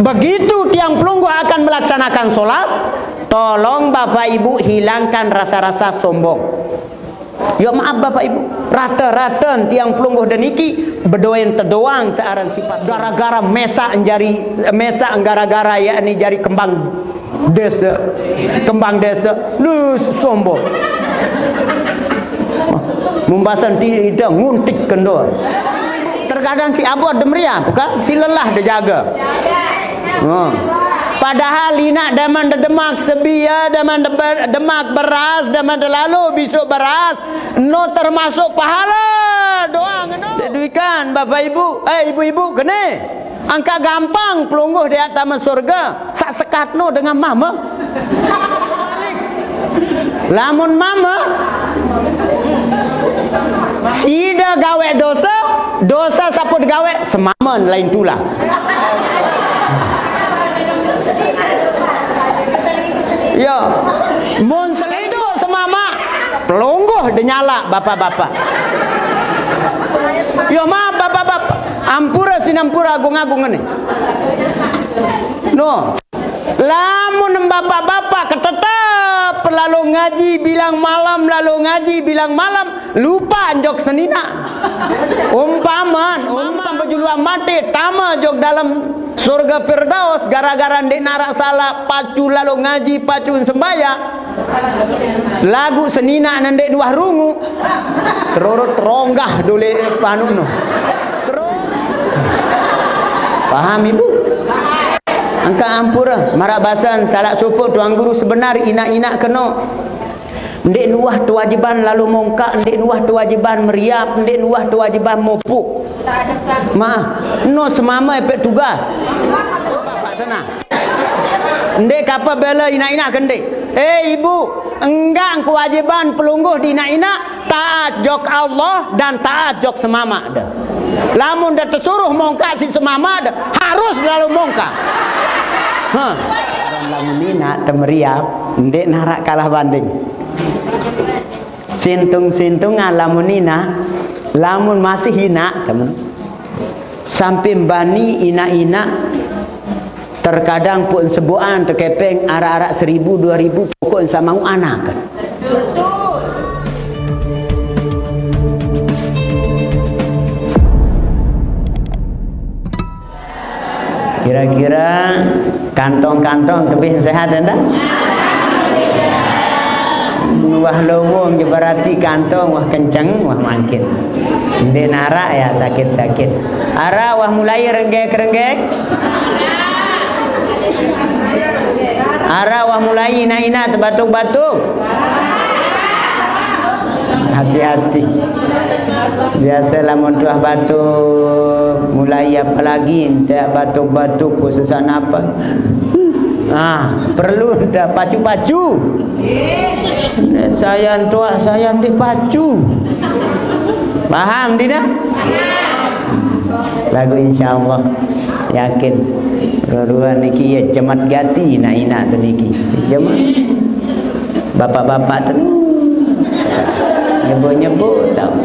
Begitu tiang pelunggu akan melaksanakan sholat, tolong Bapak Ibu hilangkan rasa-rasa sombong. Ya maaf Bapak Ibu, rata-rata tiang pelungguh deniki bedoen terdoang searan sifat gara-gara mesa gara-gara yakni jari kembang desa lu sombong. Membasan tidak nguntik kendor. Terkadang si abu ada meriah, bukan? Si lelah dia jaga. Padahal linak daman demak sebia, daman demak beras, daman lalu besok beras, no termasuk pahala doang no. Deduikan Bapak Ibu, ibu-ibu kene. Angka gampang pelungguh di taman surga. Sak sekat no dengan mama. Lamun mama sida gawe dosa saput gawe semaman lain tulah. Ya, mun selingkuh semama pelungguh denyala bapak-bapak. Ya maaf bapak-bapak, ampura sinampura agung-agung ini. No, lamun bapak-bapak ketetap lalu ngaji bilang malam, lupa anjok senina. Umpama pejuluan mati tama jok dalam surga Firdaus gara-gara ndek narak salah pacu lalu ngaji pacu sembahyang lagu senina nandek nuah rungu terurut ronggah dole panuno. Paham Ibu? Angka ampura marabasan salah supuk tuang guru sebenar ina-ina kena ndek nuah kewajiban lalu mongkak, ndek nuah kewajiban meriap, ndek nuah kewajiban mopuk. Maaf, no semama epek tugas. Bapak tenang. Ndek apa bela ina-ina kendek. Ibu, enggak kewajiban pelungguh di ina-ina taat jok Allah dan taat jok semama dah. Lamun dah tersuruh mongkak si semama dah, harus lalu mongkak. Lamun ina temeriap, ndek narak kalah banding. Sintung-sintungan lamun ina, lamun masih hina teman. Sampai bani ina-ina terkadang pun sebuan terkepeng arak-arak 1000 2000 pokok sama anak kan. Kira-kira kantong-kantong lebih sehat enggak? Wah lowong je berarti kantong wah kencang wah makin. Ndek narak ya sakit-sakit. Ara wah mulai renggek-renggek. Ara wah mulai ina-ina terbatuk-batuk. Hati-hati. Biasa lamun tuah batuk mulai apalagi tak batuk-batuk khususan apa? Perlu dah pacu-pacu. Saya tua saya dipacu. Paham tidak? Lagu insyaallah yakin ruruan niki ya cemat gati ina tu niki. Cemat. Bapak-bapak tu nyebut-nyebut tahu.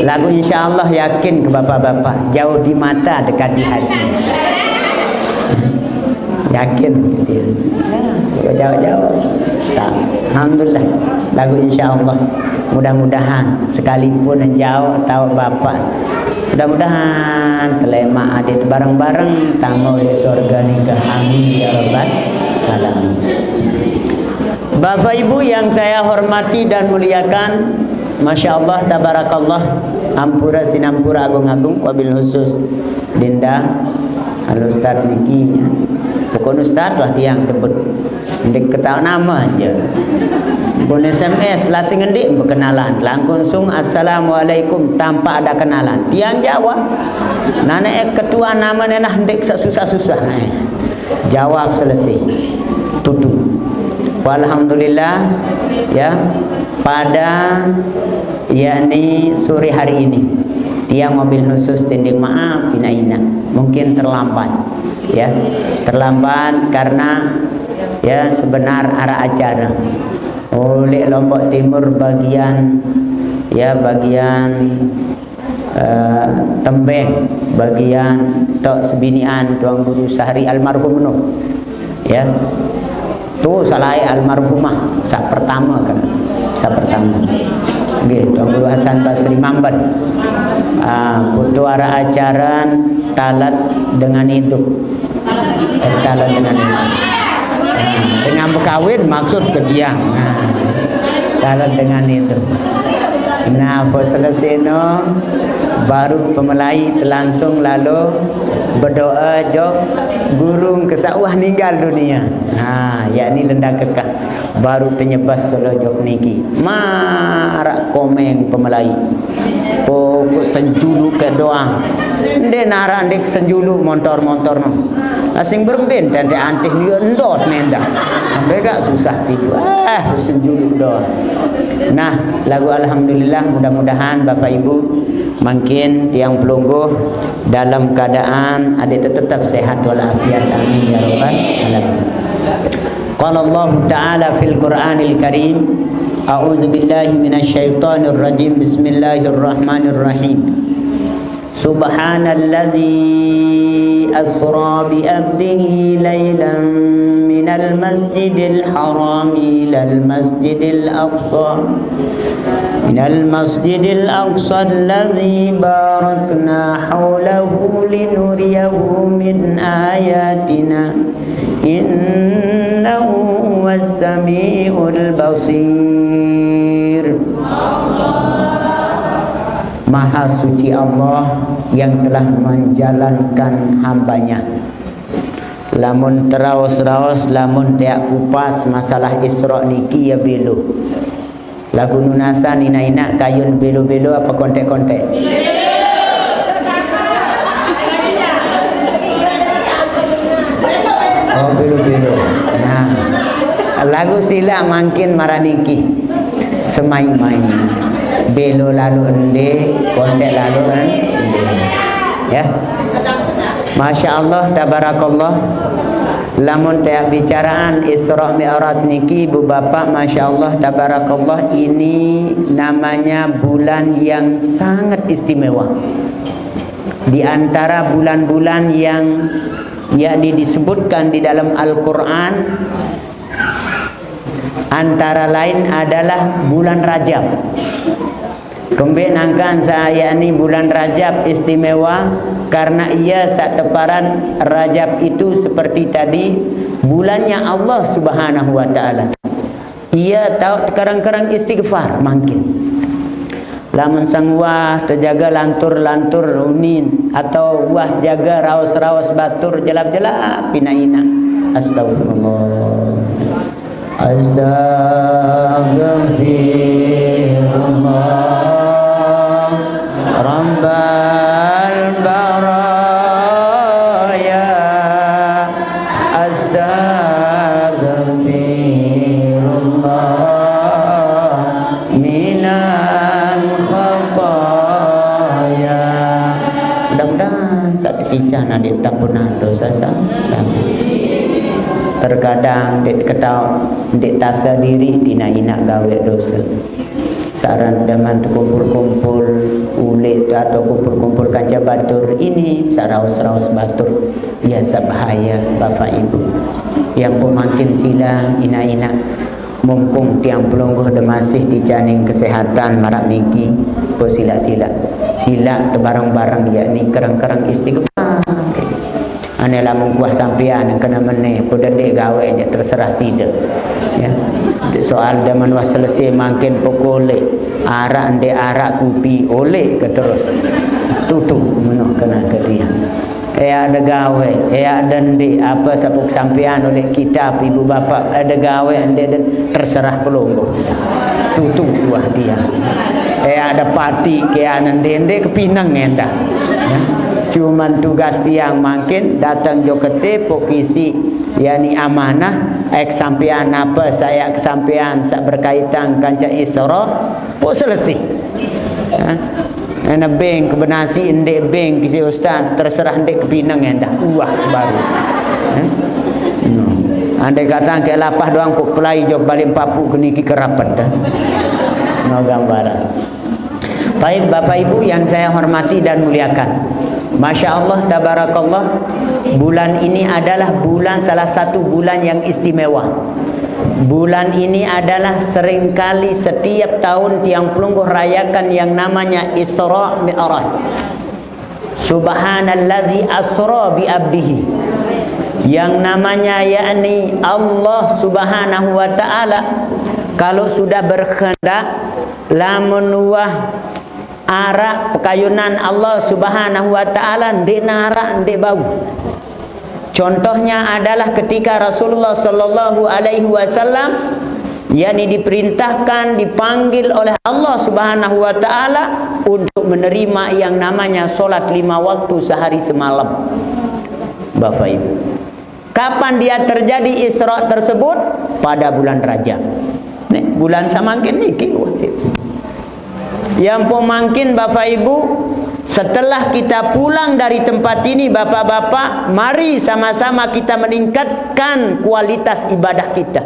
Lagu insyaallah yakin ke bapak-bapak, jauh di mata dekat di hati. Yakin gitu ya. Jauh-jauh tak. Alhamdulillah lagu insyaallah mudah-mudahan sekalipun jauh tahu bapak mudah-mudahan telema adit bareng-bareng tamu di surga nikah amin ya rabbal alamin. Bapak Ibu yang saya hormati dan muliakan, Masya Allah tabarakallah, ampura sinampura agung-agung, wabil khusus Dinda Al-Ustaz niki pokok Ustaz lah tiang sebut ndik ketahui nama aja pun SMS lasing ndik berkenalan langsung assalamualaikum tanpa ada kenalan tiang jawab nana ketua nama nenah ndik susah-susah jawab selesai tutup. Alhamdulillah ya pada yakni sore hari ini tiang mobil khusus tinding maaf ina-ina mungkin terlambat ya terlambat karena ya sebenar arah acara oleh Lombok Timur bagian ya bagian tembeng bagian tok sebinian Tuan Guru Sahri almarhum no. Ya. Tu salah almarhumah sak pertama kan. Sak pertama. Nggih, Tuan Guru Hasan Basri Mamban. Putu arah ajaran talat dengan hidup. Talat dengan hidup. Dengan berkawin maksud ke dia. Talat dengan hidup. Nah, selesai no, baru pemelai terlangsung lalu berdoa jok gurung kesawah ninggal dunia. Yakni lendak kekah. Baru tenyebas solo jok niki. Marak komeng pemelai. Pokok senjulu ke doang. Ndek narak ndek senjulu montor-montor no. Asing berben dan antih ni endot nenda. Sampai gak susah tidur. Senjulu doang. Nah, lagu alhamdulillah mudah-mudahan Bapak Ibu makin tiang pelungguh dalam keadaan ada tetap sehat walafiat, amin ya rabbal alamin. Qala Allah Ta'ala fil Qur'anil Karim, a'udzu billahi minasyaitonir rajim, bismillahirrahmanirrahim. Subhanalladzi asra bi 'abdihi lailan minal masjidil haram ilal masjidil aqsa minal masjidil aqsa alladzi barakna hawlahu linuriyahu min ayatina innahu was-sami'ul basir. Maha suci Allah yang telah menjalankan hambanya. Lamun terawas-rawas, lamun tiak kupas masalah Isra niki ya belu. Lagu nunasa nina-ina kayun belu-belu apa kontek-kontek? Oh belu-belu. Nah, lagu sila makin maraniki semai-mai. Belo lalu ende, kontek lalu ende. Ya. Masya Allah, tabarakallah. Lamun tiap bicaraan Isra Mi'raj niki Bu Bapak, Masya Allah, tabarakallah, ini namanya bulan yang sangat istimewa. Di antara bulan-bulan yang yakni disebutkan di dalam Al-Quran, antara lain adalah bulan Rajab. Kemudian saya ini bulan Rajab istimewa karena ia saat teparan Rajab itu seperti tadi bulannya Allah Subhanahu wa taala. Ia tahu kerang-kerang istighfar makin. Lamun sang wah terjaga lantur-lantur unin atau wah jaga raus-raus batur jelap-jelap pinaina. Astagfirullah. Astagfirullah. Rabbal baraya astaghfirullah minal khataya. Mudah-mudahan saat kicah nadik tampunan dosa sama. Terkadang dek ketau dek tasa diri dina-ina gawe dosa. Saran daman kumpul-kumpul ulit atau kumpul-kumpul kaca batur ini saraus-raus batur biasa bahaya Bapak Ibu yang pemakin sila ina-ina mumpung tiang pelungguh demasih di janing kesehatan marak niki po sila-sila tebarang-barang yakni kerang-kerang istighfar ane lamun kuah sampean kena meneh pada dek gawe aja terserah sida ya. Soal zaman was selesai makin pukul arak ndek arak kopi oleh ke terus tutup menok kena ke dia ada gawe ada ndek apa sapuk sampean oleh kitab ibu bapa ada gawe ndek terserah pelungguh tutup buah dia ada pati ke ndek kepinang endah ya. Cuman tugas tiang makin datang jokete pokisi yakni amanah sampean apa saya kesampean sak berkaitan kanca Isra pun selesai. Ana bank kebenasi ndek bank kisi ustaz terserah ndek kepinang endah uah baru. Andai kata ke lapah doang pok pelai jok balik papu keniki kerapat dah. No gambaran. Baik Bapak Ibu yang saya hormati dan muliakan, Masya Allah, tabarakallah, bulan ini adalah salah satu bulan yang istimewa. Bulan ini adalah seringkali setiap tahun Tiang Pelungguh rayakan yang namanya Isra Mi'raj. Subhanallazi asra bi abdihi, yang namanya yakni Allah Subhanahu wa ta'ala kalau sudah berkehendak lamun wah arak pekayunan Allah Subhanahu wa ta'ala ndek narak ndek bau. Contohnya adalah ketika Rasulullah sallallahu alaihi wasallam yakni diperintahkan, dipanggil oleh Allah Subhanahu wa ta'ala untuk menerima yang namanya solat 5 waktu sehari semalam. Bapak Ibu, kapan dia terjadi Isra tersebut? Pada bulan Rajab. Nih, bulan samangkin niki wasip. Yang pemangkin Bapak Ibu, setelah kita pulang dari tempat ini Bapak-bapak, mari sama-sama kita meningkatkan kualitas ibadah kita.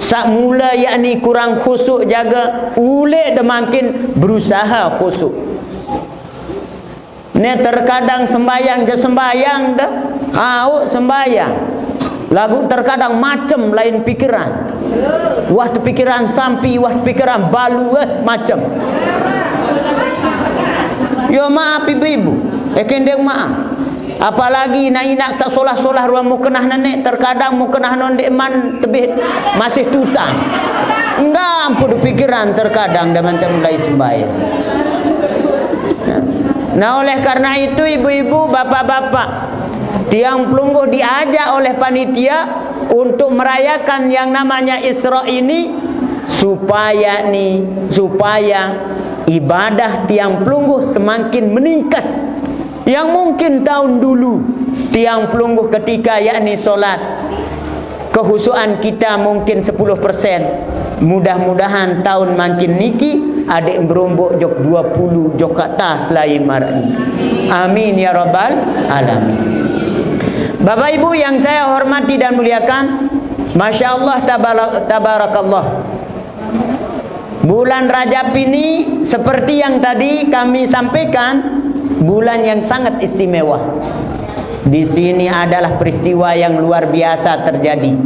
Sak mula yakni kurang khusyuk jaga, ule demakin berusaha khusyuk. Ni terkadang sembayang je sembayang dah, sembayang. Lagu terkadang macam lain pikiran. Wah pikiran sampi, wah pikiran balu, macam. Yo maaf ibu-ibu, kendeng maaf. Apalagi nak solah-solah ruang mukenah nenek, terkadang mukenah non deman tebih masih tutang. Enggak ampun pikiran terkadang deman mulai sembahyang. Nah oleh karena itu ibu-ibu, bapak-bapak, Tiang Pelungguh diajak oleh panitia untuk merayakan yang namanya Isra ini supaya ibadah Tiang Pelungguh semakin meningkat. Yang mungkin tahun dulu Tiang Pelungguh ketika yakni solat kehusuan kita mungkin 10%. Mudah-mudahan tahun makin niki adik berumbuk jok 20 jok atas lain marani. Amin ya rabbal alamin. Bapak Ibu yang saya hormati dan muliakan, Masya Allah, tabarakallah, bulan Rajab ini seperti yang tadi kami sampaikan, bulan yang sangat istimewa. Di sini adalah peristiwa yang luar biasa terjadi,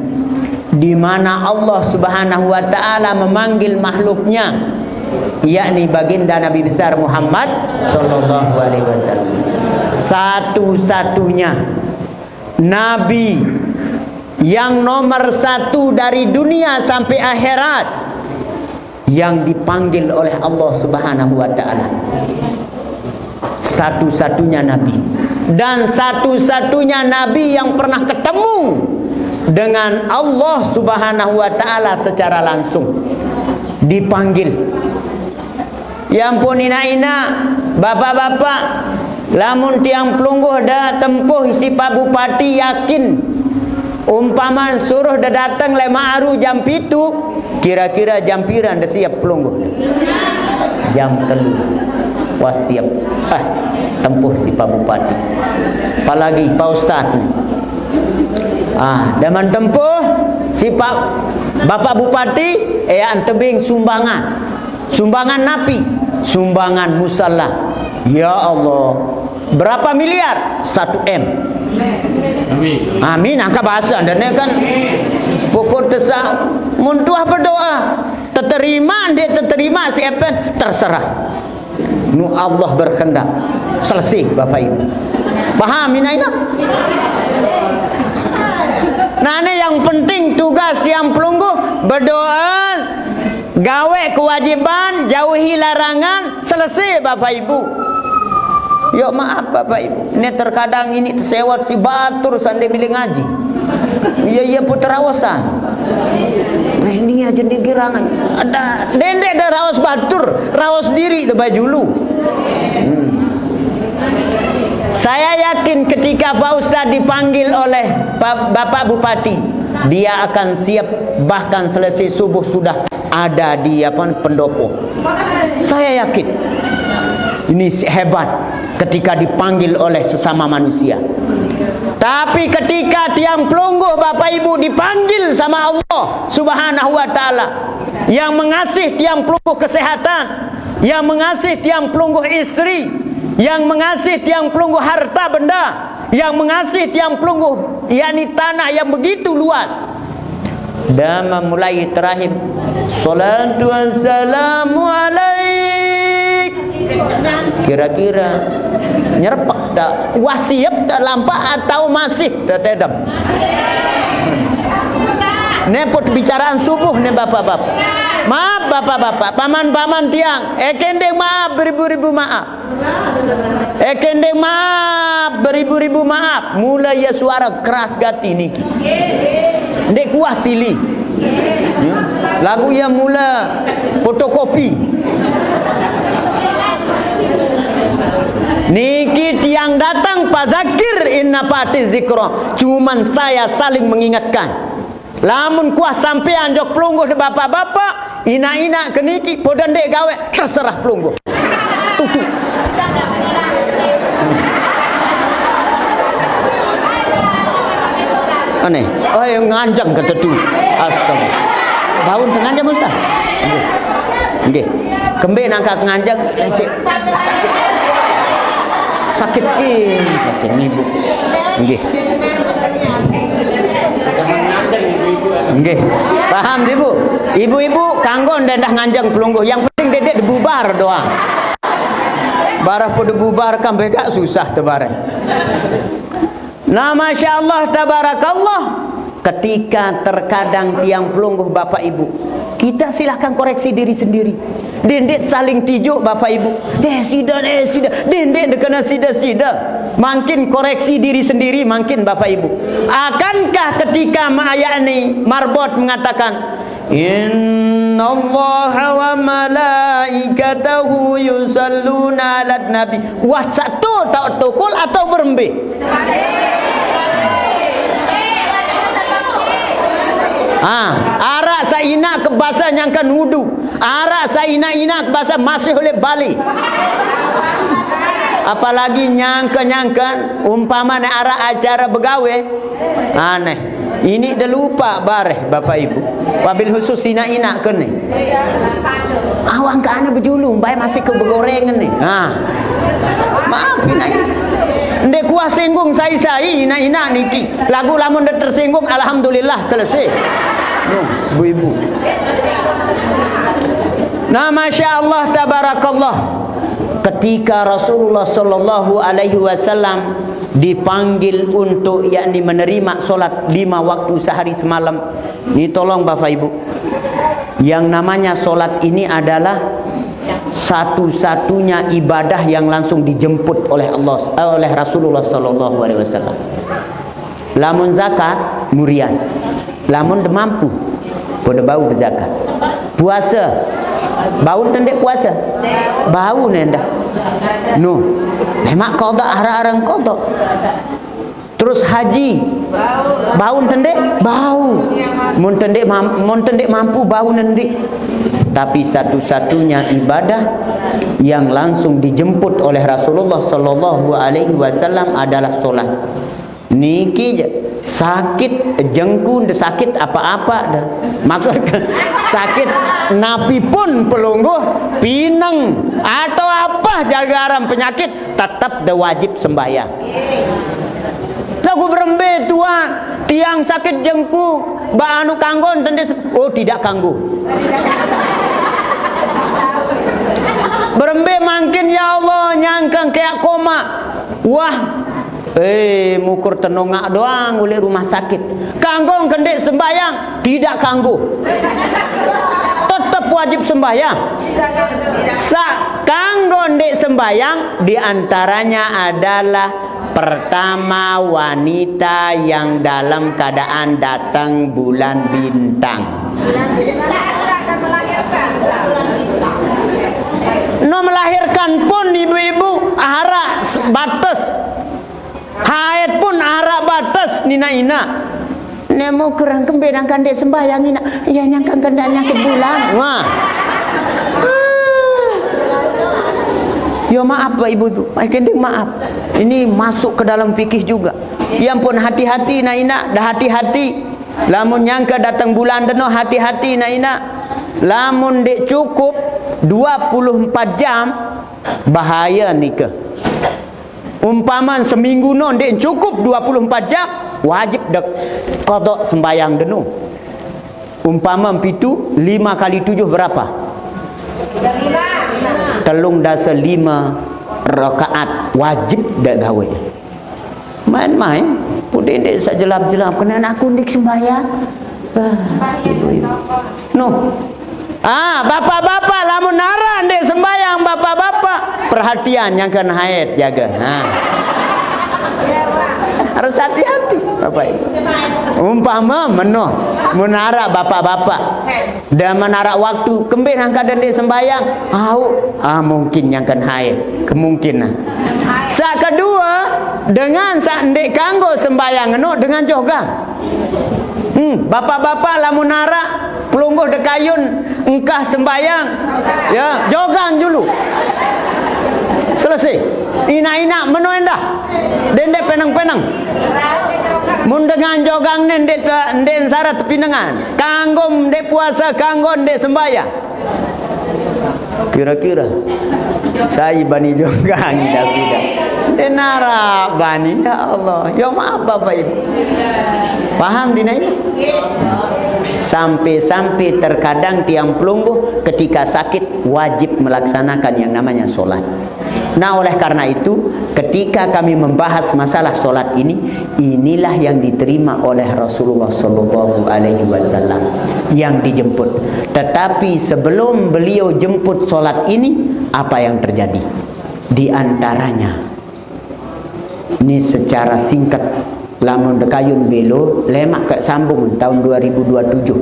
di mana Allah Subhanahu wa ta'ala memanggil makhluknya, yakni baginda Nabi besar Muhammad sallallahu alaihi wasallam, satu-satunya Nabi yang nomor 1 dari dunia sampai akhirat yang dipanggil oleh Allah Subhanahu wa ta'ala. Satu-satunya Nabi dan satu-satunya Nabi yang pernah ketemu dengan Allah Subhanahu wa ta'ala secara langsung, dipanggil. Ya ampun ina-ina, bapak-bapak, lamun Tiang Pelungguh dah tempuh si Pak Bupati yakin umpaman suruh dah datang le ma'aru jam 7, kira-kira jam piran dah siap Pelungguh. Jam 3 wasiap tempuh si Pak Bupati. Apalagi Pak Ustaz ni. Daman tempuh si Bapak Bupati tebing sumbangan. Sumbangan napi, sumbangan musalla. Ya Allah, berapa miliar? 1 M. Amin. Amin. Angka bahasa dan kan pokok tesa muntuah berdoa. Terterima dia terterima siapa terserah. Nu Allah berkehendak. Selesai Bapak Ibu. Paham ini? Nah ini yang penting tugas Tiang Pelungguh berdoa, gawe kewajiban, jauhi larangan, selesai Bapak Ibu. Yuk maaf Bapak Ibu, ini terkadang ini tersewat si batur sandi milih ngaji. Iya puterawasan. Ini aja digirangan. Ada dendek ada rawas batur, rawas diri debai dulu. Saya yakin ketika Pak Ustaz dipanggil oleh Bapak Bupati, dia akan siap, bahkan selesai subuh sudah ada di pendopo. Saya yakin ini hebat ketika dipanggil oleh sesama manusia. Tapi ketika Tiang Pelungguh Bapak Ibu dipanggil sama Allah Subhanahu wa ta'ala yang mengasih Tiang Pelungguh kesehatan, yang mengasih tiang pelungguh istri, yang mengasih tiang pelungguh harta benda, yang mengasih tiang pelungguh yakni tanah yang begitu luas. Dan memulai terakhir, salatu wassalamu alaik. Kira-kira nyerpak tak, wasiat tak lampak atau masih tetedam? Ini bicaraan subuh nih bapak-bapak. Maaf bapak-bapak, paman-paman tiang, kendeng maaf beribu-ribu maaf. Kendeng maaf beribu-ribu maaf. Mulai ya suara keras gati niki. Dek kuah sili. Lagu yang mula fotokopi. Niki tiang datang Pak Zakir inna pati zikro. Cuman saya saling mengingatkan. Lamun kuah sampean jok pelungguh bapak-bapak, ina-ina ke niki podan dek gawe terserah pelungguh. Tutu. Aneh. Oh yang nganjang kata tu. Astaga. Daun tenganjang Ustaz. Nggih. Kembek nangka nganjang sakit. Sakit ki rasa ibu. Nggih. Nggih. Paham Ibu? Ibu-ibu kanggo ndendah nganjang pelungguh. Yang penting dedek dibubar doang. Barah pada bubar kan beka susah tebarang. Nah Masya Allah tabarakallah. Ketika terkadang tiang pelungguh bapak ibu, kita silahkan koreksi diri sendiri. Dendet saling tijuk bapak ibu. Sida. Dendet kena sida. Makin koreksi diri sendiri makin bapak ibu. Akankah ketika ayat marbot mengatakan innallaha wa malaikatahu yusalluna 'alan nabi. Wah satu tak tukul atau berembe? Arak saina ke bahasa nyangkan wudu. Arak saina-ina ke bahasa masih oleh balik. Apalagi nyangkan umpama arak acara begawe. Aneh. Ini dah lupa bareh bapak ibu. Wabil khusus ina-ina ke ni. Awang ke ana berjulung, baik masih ke begorengan ni. Maaf ina. Ndek kuah singgung sai-sai ina-ina niki. Lagu lamun dah tersinggung alhamdulillah selesai. Bu ibu. Nah Masya Allah tabarakallah. Ketika Rasulullah sallallahu alaihi wasallam dipanggil untuk yakni menerima solat 5 waktu sehari semalam. Ini tolong Bapak Ibu. Yang namanya solat ini adalah satu-satunya ibadah yang langsung dijemput oleh oleh Rasulullah sallallahu alaihi wasallam. Lamun zakat murian. Lamun mampu pada bau berzakat. Puasa bau tendek puasa. Bau nenda. No. Lemak qada arang qada. Terus haji. Bau tendek bau. Mun tendek mampu bau nendek. Tapi satu-satunya ibadah yang langsung dijemput oleh Rasulullah sallallahu alaihi wasallam adalah solat. Niki je. Sakit jengkun, sakit apa-apa dah. Maksudnya sakit napi pun pelungguh, pinang atau apa jagaran penyakit tetap dah wajib sembahyang. Lagu berembe tuan, tiang sakit jengkuk, ba anu kanggon tendes, oh tidak kanggo. Berembe mungkin ya Allah nyangkang kayak koma. Wah, mukur tenongak doang oleh rumah sakit. Kanggong kendek sembahyang tidak kanggo. Tetap wajib sembahyang. Kanggo ndek sembahyang diantaranya adalah pertama wanita yang dalam keadaan datang bulan bintang. No melahirkan pun ibu-ibu ahara batas. Haid pun arah batas nina-ina. Nemo kurang kembedangkan dek sembahyang ina. Ya nyangkang kendanya ke bulan. Wah. Ya maaf Pak Ibu. Pak Kendeng maaf. Ini masuk ke dalam fikih juga. Yang pun hati-hati ina dah hati-hati. Lamun nyangka datang bulan deno hati-hati ina. Lamun dek cukup 24 jam bahaya nikah. Umpaman seminggu non dek cukup 24 jam wajib dek qada sembayang denu. Umpama pitu 5 kali 7 berapa? 3 rakaat wajib dek gawe. Main-main pudin dek sak jelap-jelap kena aku ndik sembayang. No. Bapak-bapak lamun nara ndek sembayang bapak-bapak. Perhatian yang kena haid jaga. Harus hati-hati Bapak Ibu. Umpama menoh menara bapak-bapak dan menara waktu kembali angkat dan ndek sembayang. Mungkin yang kena haid, kemungkinan. Sak kedua dengan sak ndek kanggo sembayang eno dengan jogang. Bapak-bapak lamun nara pelungguh dekayun engkah sembayang ya jogang dulu selesai ina-ina menoendah dendek penang-penang mun dengan jogang dendek syarat pinangan kanggo dek puasa kanggo dek sembayang kira-kira saya bani jogang tidak denara bani ya Allah ya maaf Bapak Ibu paham dina ini sampai terkadang tiang pelungguh ketika sakit wajib melaksanakan yang namanya solat. Nah oleh karena itu ketika kami membahas masalah solat ini, inilah yang diterima oleh Rasulullah Sallallahu Alaihi Wasallam yang dijemput. Tetapi sebelum beliau jemput solat ini, apa yang terjadi? Di antaranya ini secara singkat, lamun dekayun belo lemak ke sambung tahun 2027.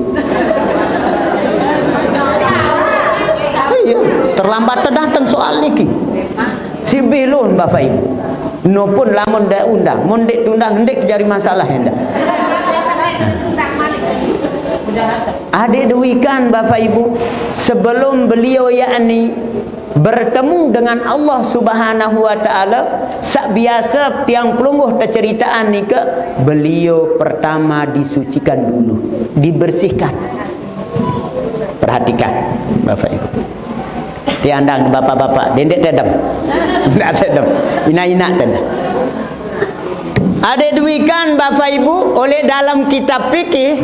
Iya, terlambat datang soal niki. Si belo Bapak Ibu. No pun lamun dak undang, mun dek tundang ndek jadi masalah hendak. Adik dewikan Bapak Ibu, sebelum beliau yakni bertemu dengan Allah Subhanahu wa taala, sak biasa tiang pelungguh terceritaan nikah, beliau pertama disucikan dulu, dibersihkan. Perhatikan Bapak Ibu. Tiandang bapak-bapak, dendek tedem. Ndak tedem. Ina-ina tedem. Ada duikan Bapak Ibu oleh dalam kitab fikih,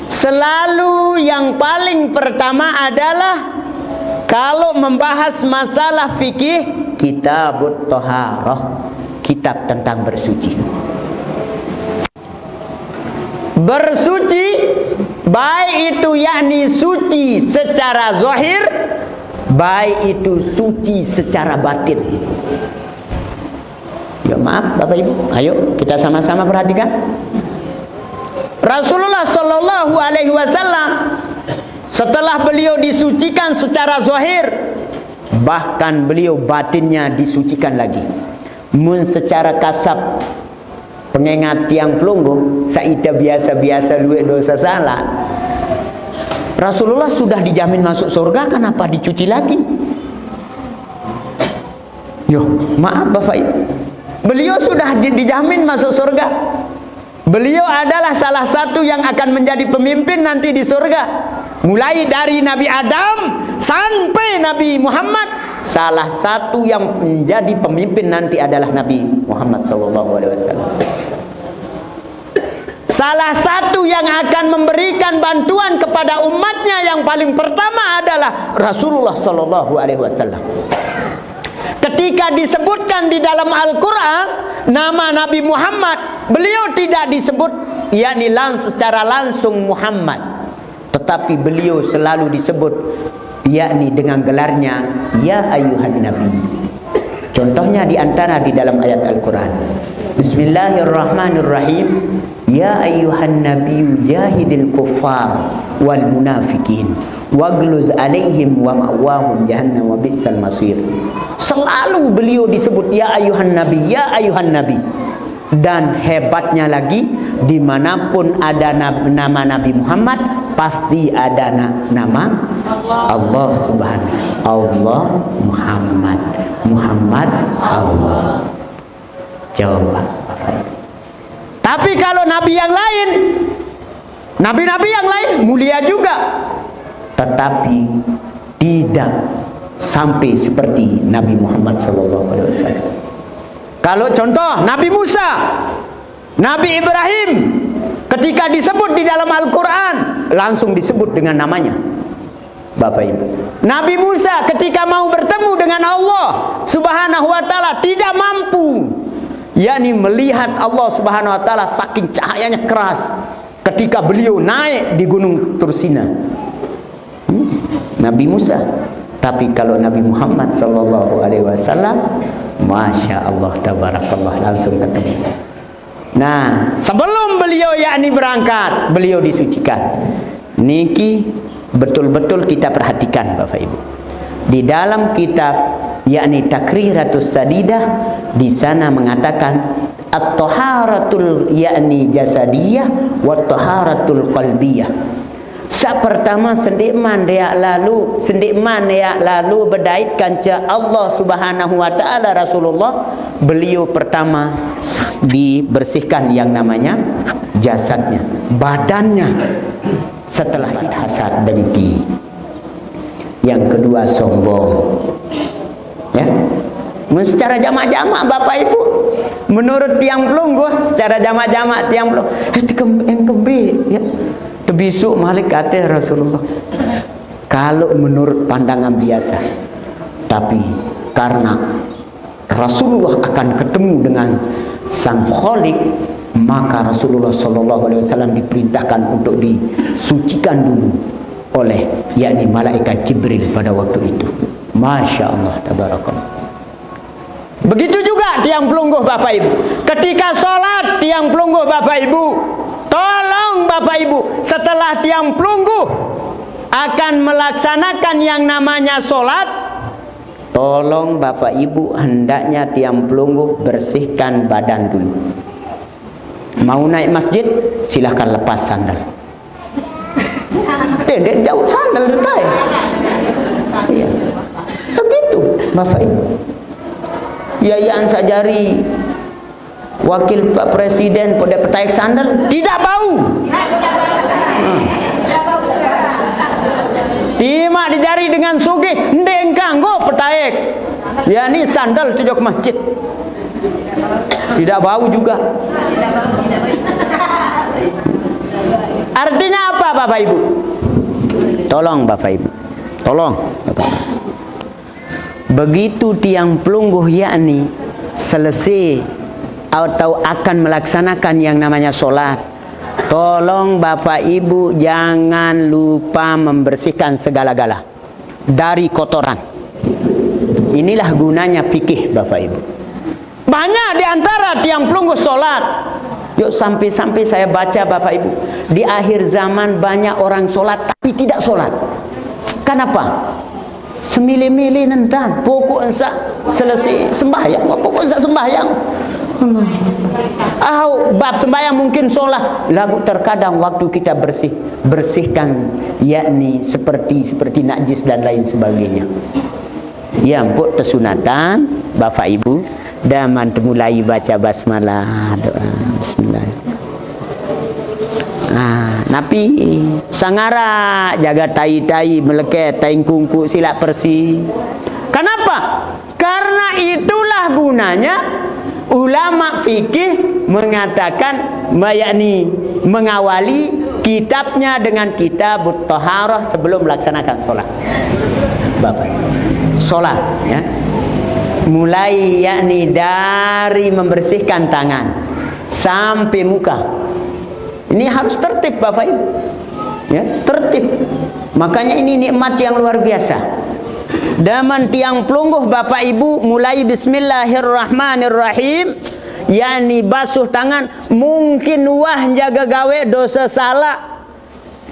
selalu yang paling pertama adalah kalau membahas masalah fikih, kitabut thaharah, kitab tentang bersuci. Bersuci baik itu yakni suci secara zahir, baik itu suci secara batin. Ya maaf Bapak Ibu, ayo kita sama-sama perhatikan. Rasulullah Sallallahu Alaihi Wasallam setelah beliau disucikan secara zahir, bahkan beliau batinnya disucikan lagi. Mun secara kasab pengingat tiang pelungguh, saita biasa-biasa luwek dosa salah. Rasulullah sudah dijamin masuk surga, kenapa dicuci lagi? Yo, maaf Bapak Ibu. Beliau sudah dijamin masuk surga. Beliau adalah salah satu yang akan menjadi pemimpin nanti di surga. Mulai dari Nabi Adam sampai Nabi Muhammad, salah satu yang menjadi pemimpin nanti adalah Nabi Muhammad SAW. Salah satu yang akan memberikan bantuan kepada umatnya yang paling pertama adalah Rasulullah SAW. Ketika disebutkan di dalam Al-Quran nama Nabi Muhammad, beliau tidak disebut yakni secara langsung Muhammad, tetapi beliau selalu disebut yakni dengan gelarnya ya ayuhan nabi. Contohnya di antara di dalam ayat Al-Quran, Bismillahirrahmanirrahim, ya ayuhan nabiyyu jahidil kuffar wal munafikin wagluz alaihim wa ma'wahum jahannam wa bi'sal masir. Selalu beliau disebut ya ayuhan nabi, ya ayuhan nabi. Dan hebatnya lagi, dimanapun ada nama Nabi Muhammad, pasti ada nama Allah Subhanahu. Allah Muhammad, Muhammad Allah. Coba. Tapi kalau nabi yang lain, nabi-nabi yang lain mulia juga, tetapi tidak sampai seperti Nabi Muhammad SAW. Kalau contoh Nabi Musa, Nabi Ibrahim, ketika disebut di dalam Al-Quran langsung disebut dengan namanya, Bapak Ibu. Nabi Musa ketika mau bertemu dengan Allah Subhanahu wa taala tidak mampu, yakni melihat Allah Subhanahu wa taala saking cahayanya keras ketika beliau naik di Gunung Tursina. Nabi Musa. Tapi kalau Nabi Muhammad sallallahu alaihi wasallam, masya Allah tabarakallah, langsung ketemu. Nah, sebelum beliau yakni berangkat, beliau disucikan. Niki betul-betul kita perhatikan Bapak Ibu. Di dalam kitab yakni Takriratus Sadidah, di sana mengatakan at-taharatul yakni jasadiyah wa taharatul qalbiyah. Pertama sendikman dia lalu berdaitkan ke Allah Subhanahu wa taala Rasulullah, beliau pertama dibersihkan yang namanya jasadnya, badannya, setelah itu hasad dengki, yang kedua sombong, ya. Secara jamak-jamak Bapak Ibu, menurut tiang Pelungguh secara jamak-jamak tiang Pelungguh yang kembe ya tebisuk malik kata Rasulullah. Kalau menurut pandangan biasa, tapi karena Rasulullah akan ketemu dengan Sang Khalik, maka Rasulullah SAW diperintahkan untuk disucikan dulu oleh yakni malaikat Jibril pada waktu itu. Masya Allah tabarakallah. Begitu juga tiang Pelungguh Bapak Ibu, ketika sholat tiang Pelungguh Bapak Ibu, tolong Bapak Ibu, setelah tiang Pelungguh akan melaksanakan yang namanya sholat, tolong Bapak Ibu hendaknya tiang Pelungguh bersihkan badan dulu. Mau naik masjid silahkan lepas sandal. Dia jauh sandal detai. Iya. Begitu Bapak Ibu. Yayan Sajari, wakil Pak Presiden pada petaik sandal tidak bau. Timak dijari dengan sugih ndeng kanggo petaik. Ya ini sandal tujuh ke masjid. Tidak bau juga. Artinya apa Bapak Ibu? Tolong Bapak Ibu. Tolong Bapak Ibu. Begitu tiang Pelungguh yakni selesai atau akan melaksanakan yang namanya sholat, tolong Bapak Ibu jangan lupa membersihkan segala-gala dari kotoran. Inilah gunanya fikih Bapak Ibu. Banyak di antara tiang Pelungguh sholat, yuk sampai-sampai saya baca Bapak Ibu, di akhir zaman banyak orang sholat tapi tidak sholat. Kenapa? Semili-mili nentan pokok ensak selesai sembahyang, pokok ensak sembahyang. Bab sembahyang mungkin sholat, lagu terkadang waktu kita bersihkan yakni seperti najis dan lain sebagainya. Ya ampun tersunatan Bapak Ibu, dan mulai baca basmalah, doa bismillah. Napi sangara jaga tai-tai meleket tai kungku silap persi. Kenapa? Karena itulah gunanya ulama fikih mengatakan yakni mengawali kitabnya dengan kitabut thaharah sebelum melaksanakan sholat. Bapak, sholat ya. Mulai yakni dari membersihkan tangan sampai muka. Ini harus tertib Bapak Ibu. Ya, tertib. Makanya ini nikmat yang luar biasa. Daman tiang Pelungguh Bapak Ibu mulai bismillahirrahmanirrahim, yakni basuh tangan, mungkin wah jaga gawe dosa salah.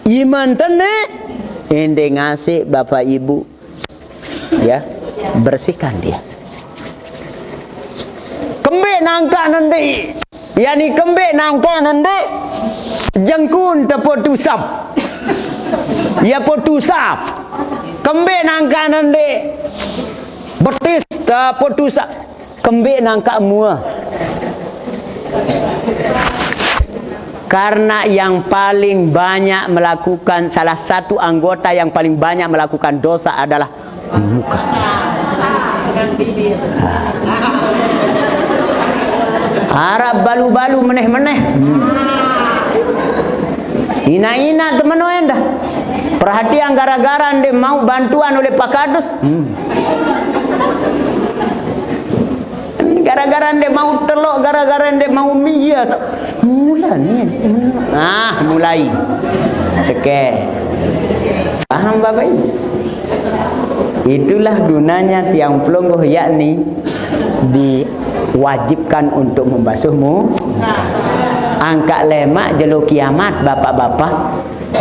Iman tene ende ngasih Bapak Ibu. Ya, bersihkan dia. Kembe nangka nanti. Yani kembe nangka nanti jengkun tepotusap. Ya potusap. Kembe nangka nanti betis tepotusap. Kembe nangka mua. Karena yang paling banyak melakukan, salah satu anggota yang paling banyak melakukan dosa adalah muka. Harap balu-balu meneh-meneh. Ina-ina temen dah. Perhatian gara-gara ande mau bantuan oleh Pak Kadus. Gara-gara ande mau telok, gara-gara ande mau mie. Mulai. Seke. Paham Bapak Ibu? Itulah gunanya tiang pelungguh, yakni diwajibkan untuk membasuhmu. Angkat lemak jelo kiamat bapak-bapak.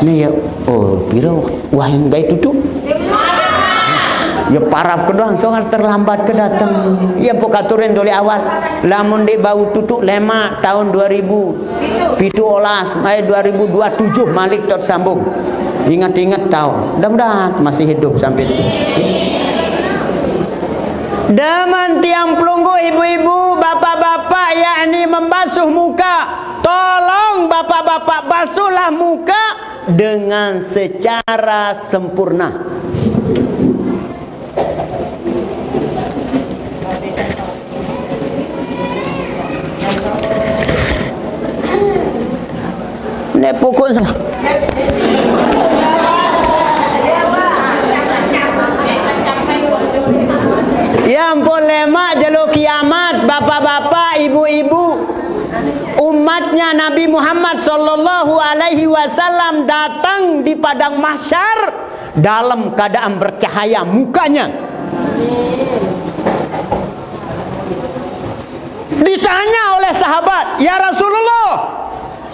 Nih ya, piro wah yang gay tutup. Ya parap kedua soal terlambat kedatang. Ya pokaturin dari awal. Lamun di bau tutup lemak tahun 2017, Mei 2027 Malik tot sambung. Ingat-ingat tahu. Mudah-mudahan masih hidup sampai itu. Daman tiang pelunggu ibu-ibu, bapak-bapak, yakni membasuh muka. Tolong bapak-bapak basuhlah muka dengan secara sempurna. Ini pukul yang lemak jelo kiamat, bapak-bapak, ibu-ibu, umatnya Nabi Muhammad sallallahu alaihi wasallam datang di padang mahsyar dalam keadaan bercahaya mukanya. Ditanya oleh sahabat, "Ya Rasulullah,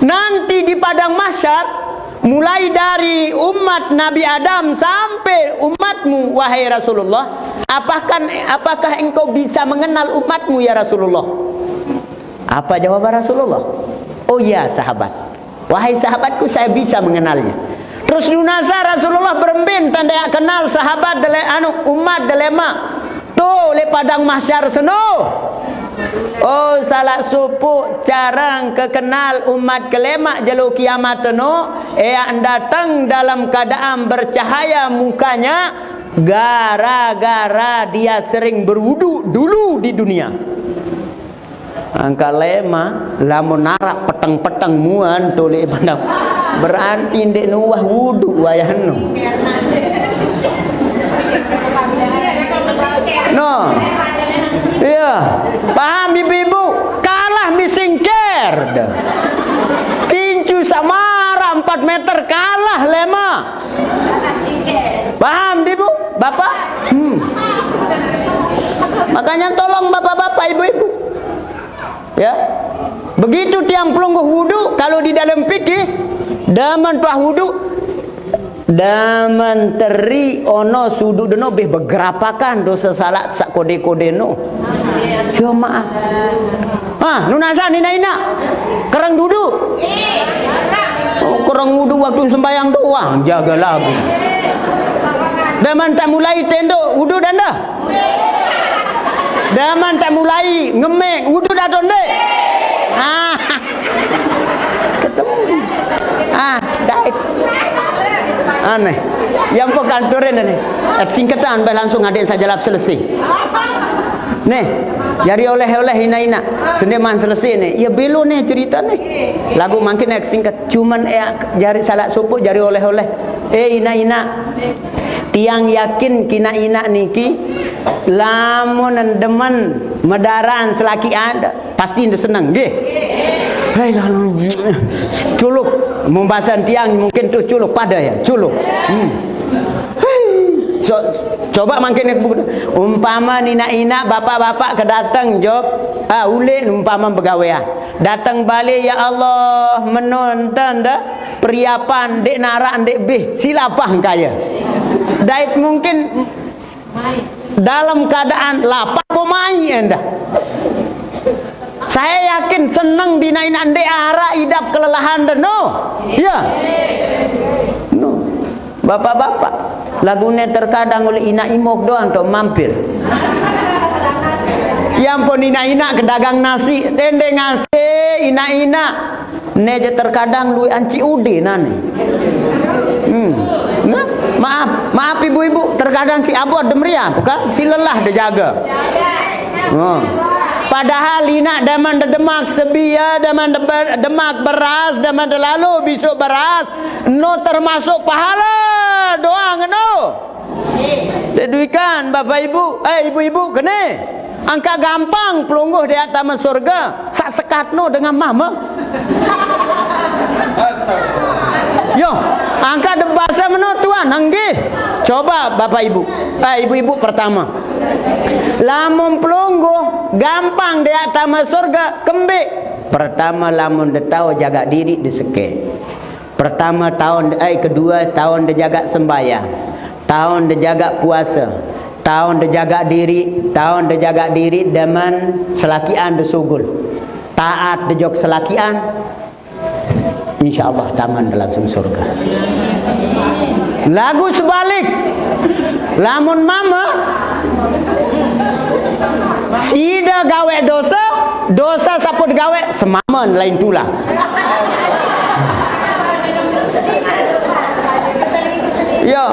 nanti di padang mahsyar, mulai dari umat Nabi Adam sampai umatmu, wahai Rasulullah, apakah engkau bisa mengenal umatmu ya Rasulullah?" Apa jawaban Rasulullah? "Oh ya sahabat, wahai sahabatku, saya bisa mengenalnya." Terus dunasa Rasulullah berembin tanda kenal sahabat umat delema. Tuh le padang mahsyar seno. Oh salah supu carang kekenal umat kelemak jelu kiamat no, yang datang dalam keadaan bercahaya mukanya gara-gara dia sering berwudu dulu di dunia. Angka lema lamun narak peteng-peteng muan tuli pandang berarti ndek nuwah wudu wayahno. No. Iya, paham ibu-ibu? Kalah misingker. Kincu samara 4 meter kalah lema. Paham ibu? Bapak? Makanya tolong bapak-bapak, ibu-ibu. Ya. Begitu tiang pelungguh wudu, kalau di dalam fikih daman tuah wudu daman teri ono sudu deno beh begerapakan dosa salat sak kode-kode no. Ya maaf. Nunasan ina kerang duduk. Kerang wudu waktu sembahyang doang, jaga lagu. Daman tak mulai tendok wudu dan dah. Daman tak mulai ngemek wudu dah tonde. Ketemu. Daik. Aneh. Yang pekantorin ini. Singkatan langsung adik saja lap selesai. Nih, jadi oleh-oleh ina-ina. Sendeman selesai nih. Ya belo nih cerita nih. Lagu makin singkat. Cuman jari salat subuh jari oleh-oleh. Ina-ina. Tiang yakin kina ina niki lamun demen medaran selaki ada pasti inde senang nggih. Hei culuk membahasan tiang mungkin tuh culuk pada ya culuk. Coba makin umpama nina-ina bapak-bapak kedatang job ule umpama begawean datang balik ya Allah menonton dah periapan dek narak dek beh silapah kaya dait mungkin dalam keadaan lapar komai anda. Saya yakin senang dinain ande ara idap kelelahan dan no. Ya. No. Bapak-bapak, lagunya terkadang oleh ina imok doang untuk mampir. Yang pun ina-ina kedagang nasi, tende ngasih ina-ina. Ne je terkadang lui anci ude nane. Nah, maaf ibu-ibu, terkadang si abu ada meriah, bukan? Si lelah dia jaga. Padahal ina daman demak sebia, daman demak beras, daman lalu besok beras, no termasuk pahala doa no. Deduikan bapak ibu, ibu-ibu kene. Angka gampang pelungguh di atas surga, sak sekat no dengan mama. Yo, angka de bahasa menurut tuan, nggih. Coba bapak ibu, ibu-ibu pertama. Lamun pelungguh gampang di atas surga, kembik. Pertama lamun de tahu jaga diri di seke. Pertama tahun kedua tahun de jaga sembahyang. Tahun de jaga puasa. Tahun de jaga diri dengan selakian de sugul. Taat de jok selakian. InsyaAllah taman langsung surga. Lagu sebalik, lamun mama sida gawe dosa saput gawe semaman lain tulah. Yo,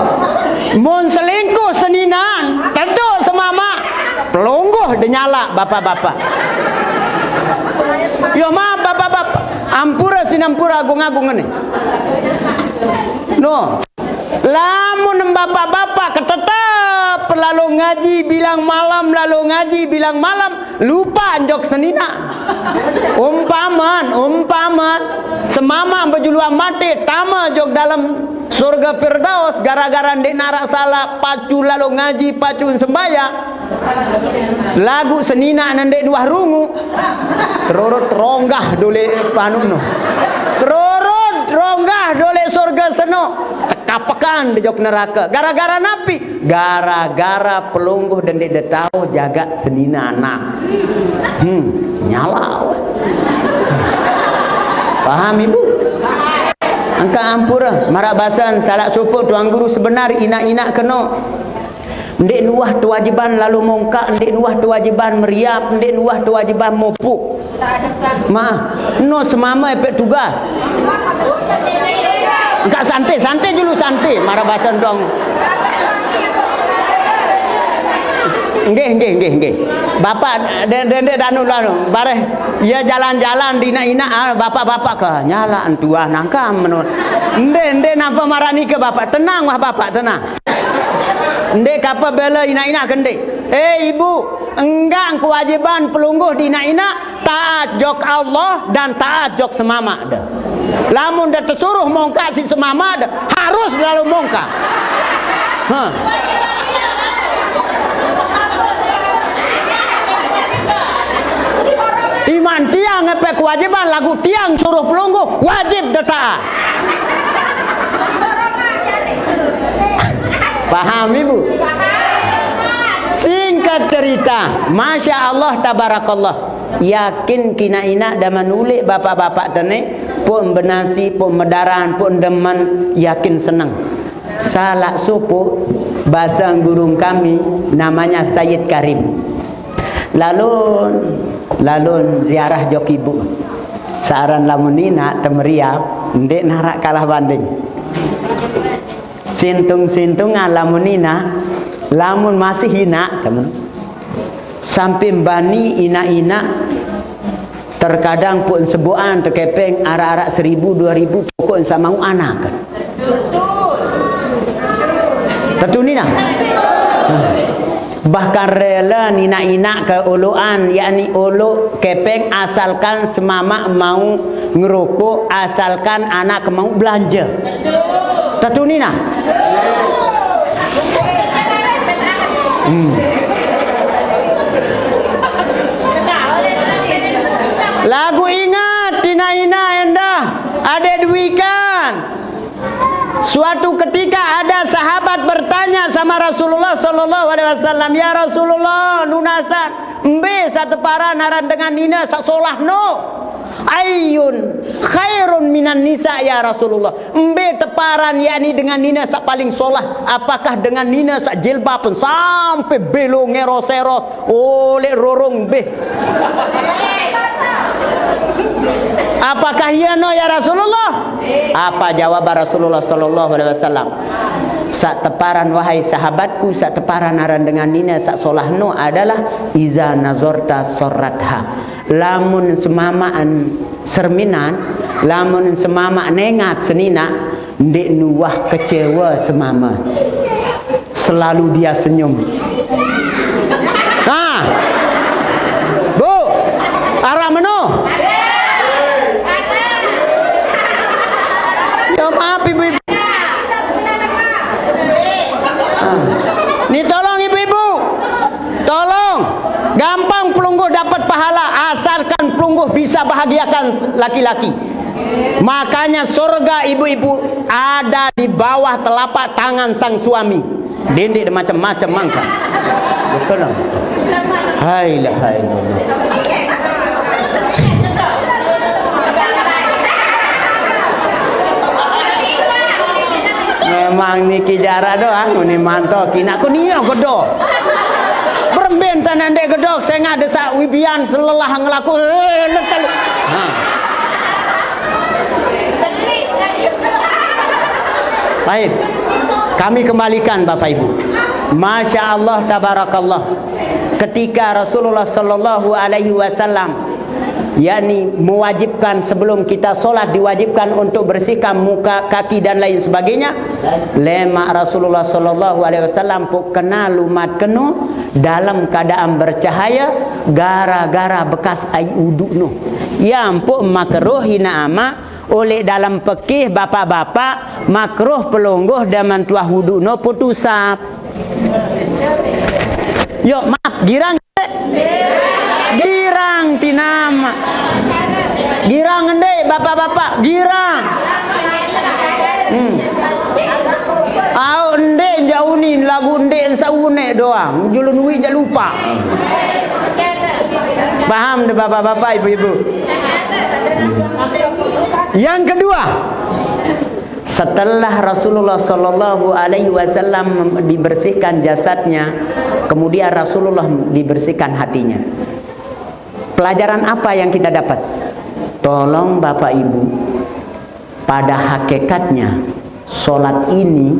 mun selingkuh seninan tentu semama pelungguh denyala bapak-bapak. Yo maaf bapak-bapak, ampura sinampura agung-agung ini. No, lamun bapak-bapak ketetap lalu ngaji bilang malam, lupa anjok senina. Umpaman semama berjuluan mati tama jok dalam surga Firdaus gara-gara ndek narak salah pacu lalu ngaji pacu sembahyang lagu senina nandek nuah rungu terorot ronggah dole panumno terorot ronggah dole surga seno tekapekan di jok neraka gara-gara napi gara-gara pelungguh dan ndek tahu jaga senina anak nyala paham ibu. Angka ampura marabasan salak supuk tuang guru sebenar ina-ina kena ndek nuah kewajiban lalu mongkak, ndek nuah kewajiban meriap, ndek nuah kewajiban mopuk. Maaf no semama efek tugas angka santai dulu santai marabasan dong. Nggih. Bapak dendek danu bareh ya jalan-jalan dina ina bapak-bapak ke nyala antua nangka menurut. Ndek napa marani ke bapak tenang wah bapak tenang. Ndek apa bela ina-ina kendek. Ibu, enggak kewajiban pelungguh dina ina taat jok Allah dan taat jok semama dah. Lamun dah tersuruh mongka si semama dah harus lalu mongka. Iman tiang ngepek kewajiban lagu tiang suruh pelungguh wajib taat. Paham ibu? Singkat cerita, masya Allah tabarakallah. Yakin kina ina dan menulik bapak-bapak tene pun benasi pun medaran pun demen yakin senang. Salak supu bahasa guru kami namanya Sayyid Karim. Lalu ziarah jok ibu saran lamunina temeriap ndek narak kalah banding sintung-sintungan lamunina lamun masih hina teman sampai bani ina-ina terkadang pun sebuan terkepeng arak-arak 1000 2000 pokok sama anak kan tentu nina bahkan rela nina-ina ke uluan yakni ulu kepeng asalkan semama mau ngerokok asalkan anak mau belanja tentu nina lagu ingat tina-ina endah ada duikan. Suatu ketika ada sahabat bertanya sama Rasulullah sallallahu alaihi wasallam, "Ya Rasulullah, lunasan embe satu para naran dengan nina sak solah no. Ayyun khairun minan nisa ya Rasulullah. Mbe teparan yakni dengan nina sak paling solah. Apakah dengan nina sak jilbab sampai belo ngeros-eros oleh rorong be? Apakah iya no ya Rasulullah? Apa jawaban Rasulullah sallallahu alaihi wasallam? Sak teparan wahai sahabatku, sak teparan aran dengan nina sak solahno adalah iza nazorta sorratha. Lamun semamaan serminan, lamun semama nengat senina, ndek nuwah kecewa semama. Selalu dia senyum. Nah, Bu, arah menu. Ya maaf ibu-ibu. Nih tolong ibu-ibu, tolong, gampang pelungguh dapat pahala asalkan pelungguh bisa bahagiakan laki-laki. Makanya surga ibu-ibu ada di bawah telapak tangan sang suami. Dindik macam-macam mangka. Betul lah. Hai lah, hai lah. Memang ni kijara doang, ni mantau kina aku ni gedo. Berben tanan dek gedok, saya ngade sak wibian selelah ngelaku. Ha. Baik. Kami kembalikan Bapak Ibu. Masya Allah tabarakallah. Ketika Rasulullah sallallahu alaihi wasallam yakni mewajibkan sebelum kita solat diwajibkan untuk bersihkan muka, kaki dan lain sebagainya. Lemak Rasulullah sallallahu alaihi wasallam pun kena lumat kenu dalam keadaan bercahaya gara-gara bekas air uduk no. Yang pun makruh hina ama oleh dalam fikih bapak-bapak makruh pelungguh dan tuah wuduk no putusap. Yo maaf girang. Girang tinama. Girang endek bapak-bapak, girang. Au endek jauh ni lagu endek saune doang. Julun wi je lupa. Paham deh bapak-bapak, ibu-ibu. Yang kedua, setelah Rasulullah sallallahu alaihi wasallam dibersihkan jasadnya, kemudian Rasulullah dibersihkan hatinya. Pelajaran apa yang kita dapat? Tolong Bapak Ibu, pada hakikatnya solat ini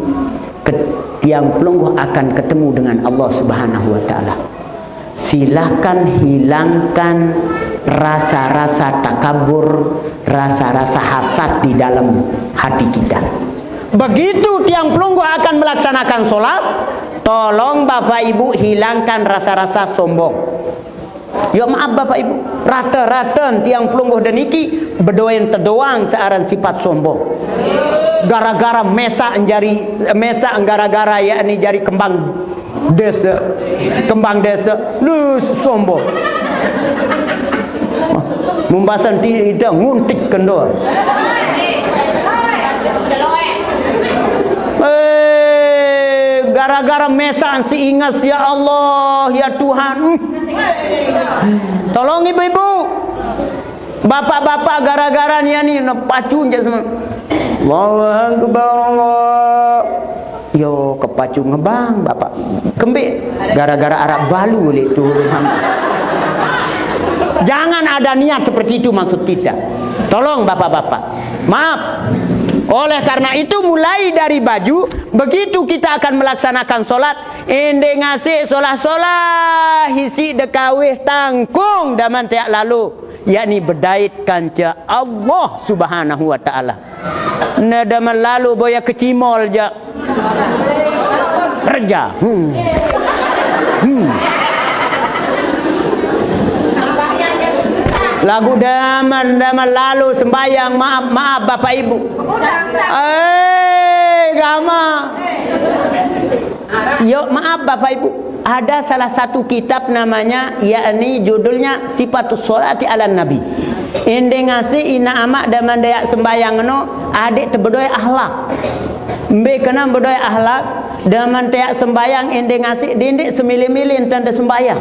tiang pelungguh akan ketemu dengan Allah Subhanahu wa taala. Silahkan hilangkan rasa-rasa takabur, rasa-rasa hasad di dalam hati kita. Begitu tiang pelungguh akan melaksanakan solat, tolong Bapak Ibu hilangkan rasa-rasa sombong. Ya maaf Bapak Ibu, rata-rata tiang pelungguh deniki berdoain terdoang searan sifat sombong. Gara-gara mesak gara-gara yakni jari kembang desa, lu sombong. Membasan tidak nguntik kendor. Gara-gara mesan si ingat ya Allah ya Tuhan. Tolong ibu-ibu, bapak-bapak gara-gara ni pacun je semua. Allahu Akbar Allah. Yo kepacu ngebang bapak. Kembik gara-gara Arab balu oleh tu. Jangan ada niat seperti itu maksud kita. Tolong bapak-bapak. Maaf. Oleh karena itu mulai dari baju, begitu kita akan melaksanakan solat, ende ngasih solah-solah hisi dekawih tangkung daman tiak lalu, yakni berdaitkan ke Allah Subhanahu wa taala. Na daman lalu boya kecimol je. Kerja. Lagu daman lalu sembayang, maaf Bapak Ibu. Gama. Yo maaf Bapak Ibu. Ada salah satu kitab namanya yakni judulnya Sifatus Sholati ala Nabi. Ende ngasih ina amak daman dayak sembayang no adik terbedoy akhlak. Mbe kena bedoy akhlak daman dayak sembayang ende ngasih dindik semili-mili tanda sembayang.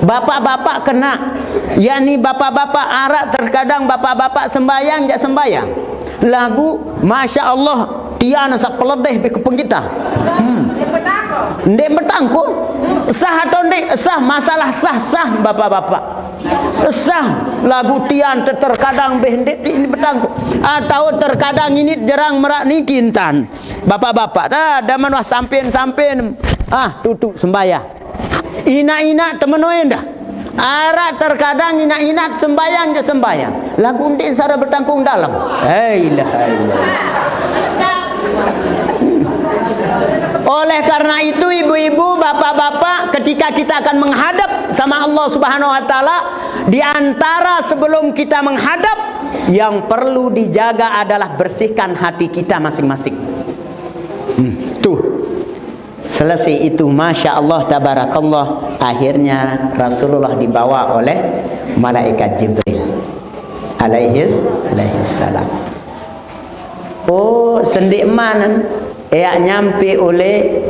Bapak-bapak kena, yakni bapak-bapak arak, terkadang bapak-bapak sembayang jak sembayang. Lagu Masya Allah tiana sak peledeh be kepeng kita. Ndek betangku sah atau ndek sah, masalah sah bapak-bapak. Sah lagu tian terkadang beh ndek ini betangku, atau terkadang ini jarang merak ni kintan. Bapak-bapak dah menwah sampean tutup sembayang. Ina-ina temenoin dah. Arak terkadang ina-ina sembayang je sembayang. Lagu ndek sara bertangkung dalam. Ilaha illallah. Oleh karena itu ibu-ibu, bapak-bapak, ketika kita akan menghadap sama Allah Subhanahu wa taala, di antara sebelum kita menghadap yang perlu dijaga adalah bersihkan hati kita masing-masing. Tuh. Selesai itu, Masya Allah, tabarakallah, akhirnya Rasulullah dibawa oleh malaikat Jibril alaihi salam. Oh, sendik manan nyampe oleh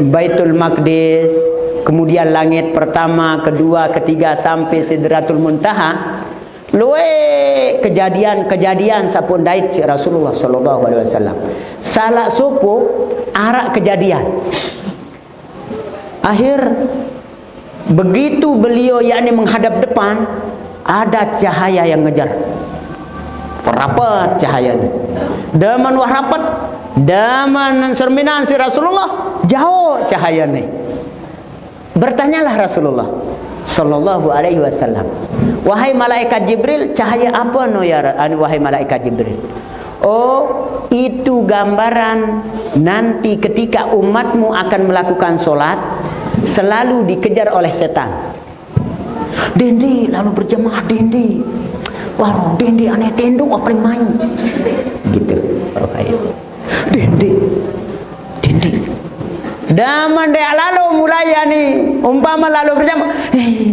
Baitul Maqdis, kemudian langit pertama, kedua, ketiga sampai Sidratul Muntaha. Luwe kejadian sapun dait Rasulullah sallallahu alaihi wasallam. Salah suku arak kejadian. Akhir begitu beliau yakni menghadap depan, ada cahaya yang ngejar. Rapat cahayanya. Daman wah rapat, daman serminan si Rasulullah, jauh cahayanya. Bertanyalah Rasulullah sallallahu alaihi wasallam, wahai malaikat Jibril, cahaya apa no ya wahai malaikat Jibril? Oh, itu gambaran nanti ketika umatmu akan melakukan solat, selalu dikejar oleh setan. Dendi lalu berjamaah dendi. Wah, dendi aneh tendo apa main? Gitu. Dendi. Daman dia lalu mulai umpama lalu berjamaah,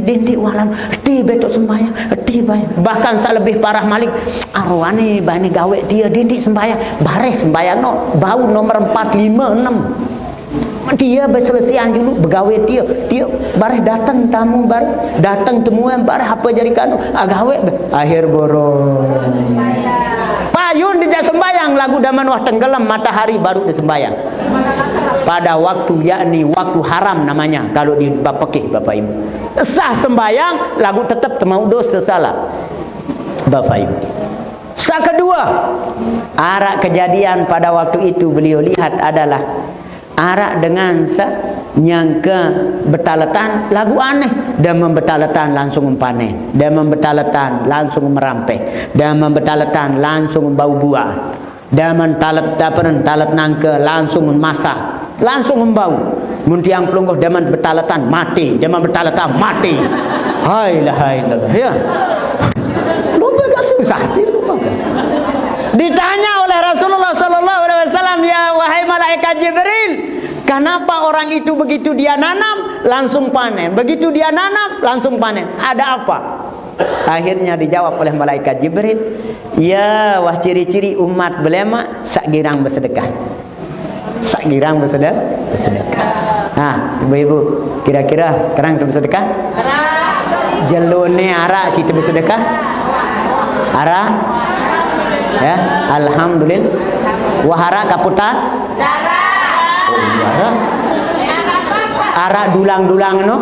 dendi walan ti betok sembahyang, ti bayang. Bahkan sak lebih parah malik, arwane bane gawe dia dendi sembahyang, bare sembahyang no, bau nomor 4 5 6. Dia berselesian dulu begawe dia bare datang tamu, bare datang temuan, bare apa jadi kanu agawe akhir borong. Payun dijak sembahyang lagu daman wah tenggelam matahari baru disembahyang. Pada waktu yakni waktu haram namanya kalau di fikih Bapak Ibu. Sah sembahyang lagu tetap mau dosa salah. Bapak Ibu. Sah kedua, arak kejadian pada waktu itu beliau lihat adalah arak dengan nyangka betalatan lagu aneh, dan membetalatan langsung mempanen, dan membetalatan langsung merampeh, dan membetalatan langsung membau buah, dan mentalat nangke langsung memasak, langsung membau. Muntiang pelungguh daman betalatan mati, daman betalatan mati. Hai ya. Lupa gak susah lupa. Ditanya oleh Rasulullah sallallahu alaihi wasallam, ya wahai malaikat Jibril, kenapa orang itu begitu dia nanam langsung panen, begitu dia nanam langsung panen? Ada apa? Akhirnya dijawab oleh malaikat Jibril, ya wah ciri-ciri umat belema sak girang bersedekah. Sak girang bersedekah. Nah, ibu-ibu, kira-kira kerang tu bersedekah? Jelone arak situ bersedekah? Arak? Ya, alhamdulillah. Wahara kaputan? Arak. Arak dulang-dulang no?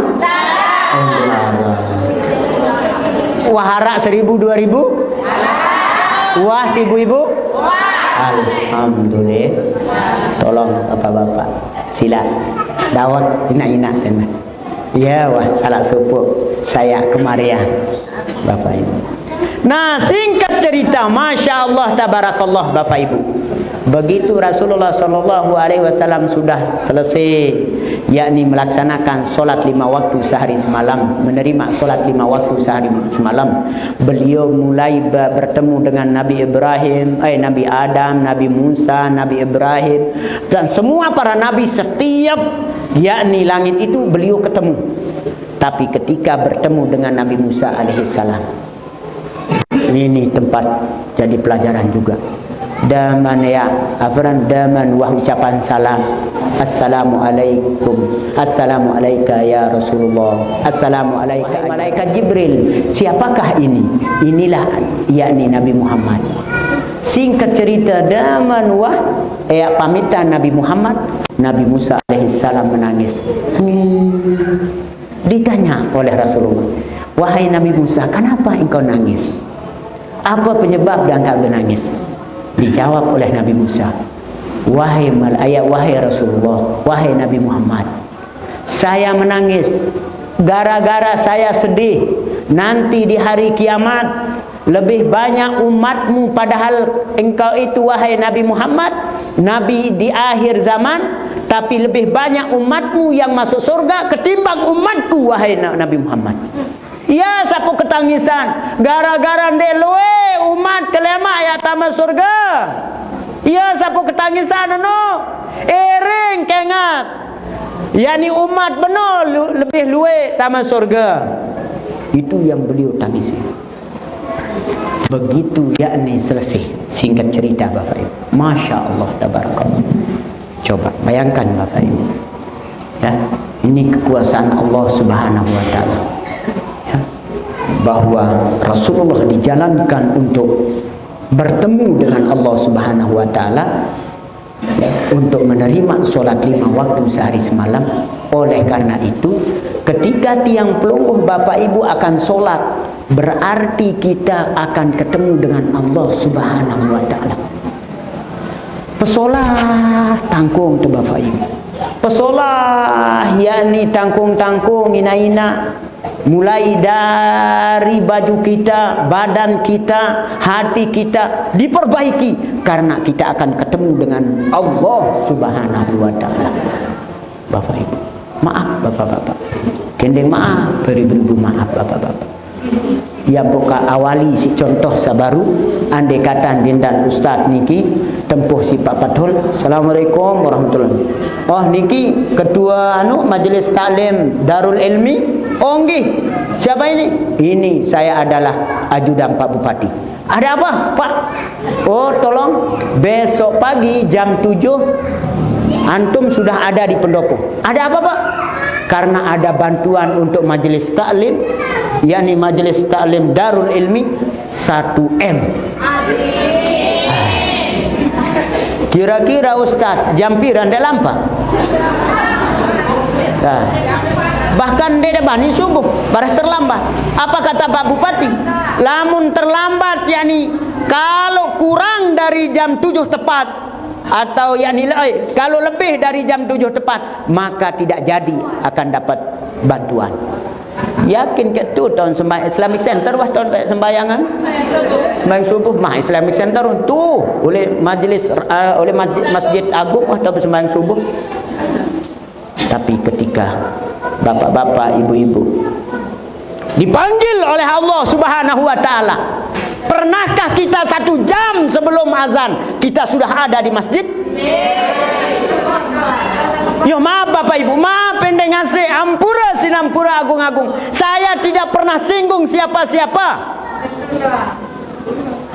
Wahara 1000 2000? Wah ibu-ibu? Alhamdulillah. Tolong bapak-bapak, sila dawat ina-ina teman. Ya wah salah supu saya kemarian Bapak Ibu. Nah, singkat cerita, Masya Allah tabarakallah Bapak Ibu, begitu Rasulullah sallallahu alaihi wasallam sudah selesai yakni melaksanakan solat 5 waktu sehari semalam, menerima solat 5 waktu sehari semalam, beliau mulai bertemu dengan Nabi Ibrahim, Nabi Adam, Nabi Musa, Nabi Ibrahim, dan semua para nabi. Setiap yakni langit itu beliau ketemu. Tapi ketika bertemu dengan Nabi Musa alaihissalam, ini tempat jadi pelajaran juga. Daman ya, daman wah ucapan salam. Assalamualaikum, Assalamualaikum ya Rasulullah, Assalamualaikum malaikat Jibril. Siapakah ini? Inilah yakni Nabi Muhammad. Singkat cerita, daman pamitan Nabi Muhammad, Nabi Musa alaihissalam menangis. Ditanya oleh Rasulullah, wahai Nabi Musa, kenapa engkau nangis? Apa penyebab engkau menangis? Dijawab oleh Nabi Musa, wahai Rasulullah, wahai Nabi Muhammad, saya menangis gara-gara saya sedih nanti di hari kiamat lebih banyak umatmu, padahal engkau itu wahai Nabi Muhammad, Nabi di akhir zaman, tapi lebih banyak umatmu yang masuk surga ketimbang umatku wahai Nabi Muhammad. Ya, sapu ketangisan gara-gara ndelwe umat kelema ya tamat surga. Ya, sapu ketangisan ering kengat. Yani umat benar lebih luwe tamat surga. Itu yang beliau tangisi. Begitu yakni selesai singkat cerita Bapak Ibu. Masya Allah tabarakallah. Coba bayangkan Bapak Ibu, ya, ini kekuasaan Allah Subhanahu wa Ta'ala, ya, bahwa Rasulullah dijalankan untuk bertemu dengan Allah Subhanahu wa Ta'ala, ya, untuk menerima sholat 5 waktu sehari semalam. Oleh karena itu, ketika tiang pelungguh Bapak Ibu akan sholat, berarti kita akan ketemu dengan Allah Subhanahu wa Ta'ala. Pesolah tangkung tu Bapak Ibu, pesolah yakni tangkung-tangkung ina-ina, mulai dari baju kita, badan kita, hati kita diperbaiki, karena kita akan ketemu dengan Allah Subhanahu wa Ta'ala. Bapak Ibu, maaf Bapak-bapak, kendeng maaf, beribu-ribu maaf Bapak-bapak. Yang buka awali si contoh sabaru, andai kata dindan Ustaz niki tempuh si Pak Patul. Assalamualaikum warahmatullahi. Oh niki ketua Majelis Taklim Darul Ilmi. Oh nggih. Siapa ini? Ini saya adalah ajudan Pak Bupati. Ada apa Pak? Oh tolong besok pagi jam 7 antum sudah ada di pendopo. Ada apa Pak? Karena ada bantuan untuk majelis taklim, yakni majelis taklim Darul Ilmi 1M. Kira-kira Ustaz jam piran dah lampa. Nah, bahkan dia bani subuh baris terlambat. Apa kata Pak Bupati? Lamun terlambat yakni kalau kurang dari jam 7 tepat, atau yang nilai kalau lebih dari jam 7 tepat, maka tidak jadi akan dapat bantuan. Yakin ke tu tahun Islamic Center wah tahun sembayangan sembayang subuh mah Islamic Center tu oleh majelis oleh Masjid Agung wah tahun sembahyang subuh. Tapi ketika bapak-bapak, ibu-ibu dipanggil oleh Allah Subhanahu wa Ta'ala, pernahkah kita 1 jam sebelum azan kita sudah ada di masjid? Yo maaf Bapak Ibu, maaf pendek ngase, ampura sinampura agung-agung. Saya tidak pernah singgung siapa-siapa.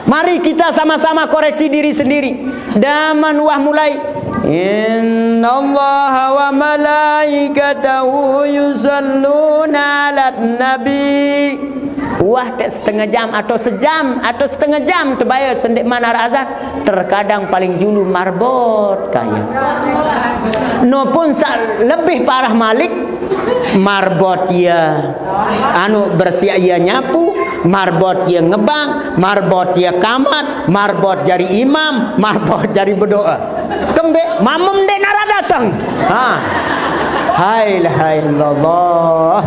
Mari kita sama-sama koreksi diri sendiri. Daman wah mulai Innallaha wa malaikatahu yusalluna 'alan nabi. Wah setengah jam atau sejam atau setengah jam terbayar sendik mana azan, terkadang paling dulu marbot kaya. No pun lebih parah Malik, marbot ya bersiap ya nyapu, marbot ya ngebang, marbot ya kamat, marbot jadi imam, marbot jadi berdoa. Kembe mamum de nara datang. Hai illallah.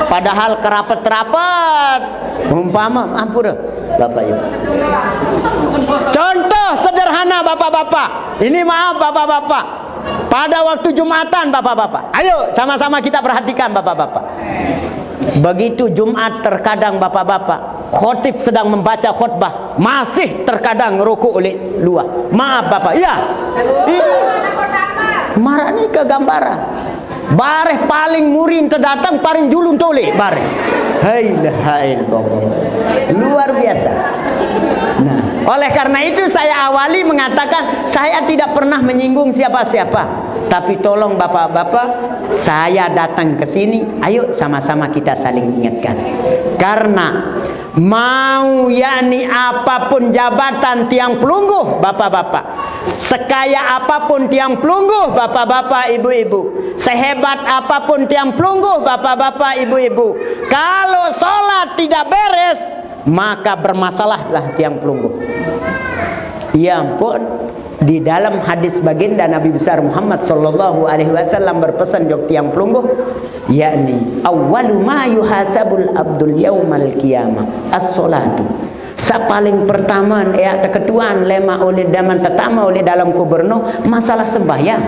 Padahal kerapat-rapat umpama ampura Bapak Ibu. Contoh sederhana Bapak-bapak. Ini maaf Bapak-bapak. Pada waktu Jumatan Bapak-bapak. Ayo sama-sama kita perhatikan Bapak-bapak. Begitu Jumat terkadang Bapak-bapak, khotib sedang membaca khutbah, masih terkadang ngerukuk oleh luar. Maaf Bapak. Ya. Marah ni kegambaran. Bareh paling murin terdatang paling julun toleh bareh. Hai luar biasa. Nah, oleh karena itu saya awali mengatakan saya tidak pernah menyinggung siapa-siapa, Tapi tolong bapak-bapak, saya datang ke sini, ayo sama-sama kita saling ingatkan. Karena mau yakni apapun jabatan tiang pelungguh bapak-bapak, sekaya apapun tiang pelungguh bapak-bapak ibu-ibu, sehebat apapun tiang pelungguh bapak-bapak ibu-ibu, kalau sholat tidak beres maka bermasalahlah tiang pelungguh. Ya ampun, di dalam hadis baginda Nabi besar Muhammad sallallahu alaihi wasallam berpesan jok tiang pelungguh, yakni awwalu ma yuhasabul abdul yaumal qiyamah as-salatu. Sa paling pertama ya ketuaan lema oleh daman tetama oleh dalam kuberno masalah sembahyang.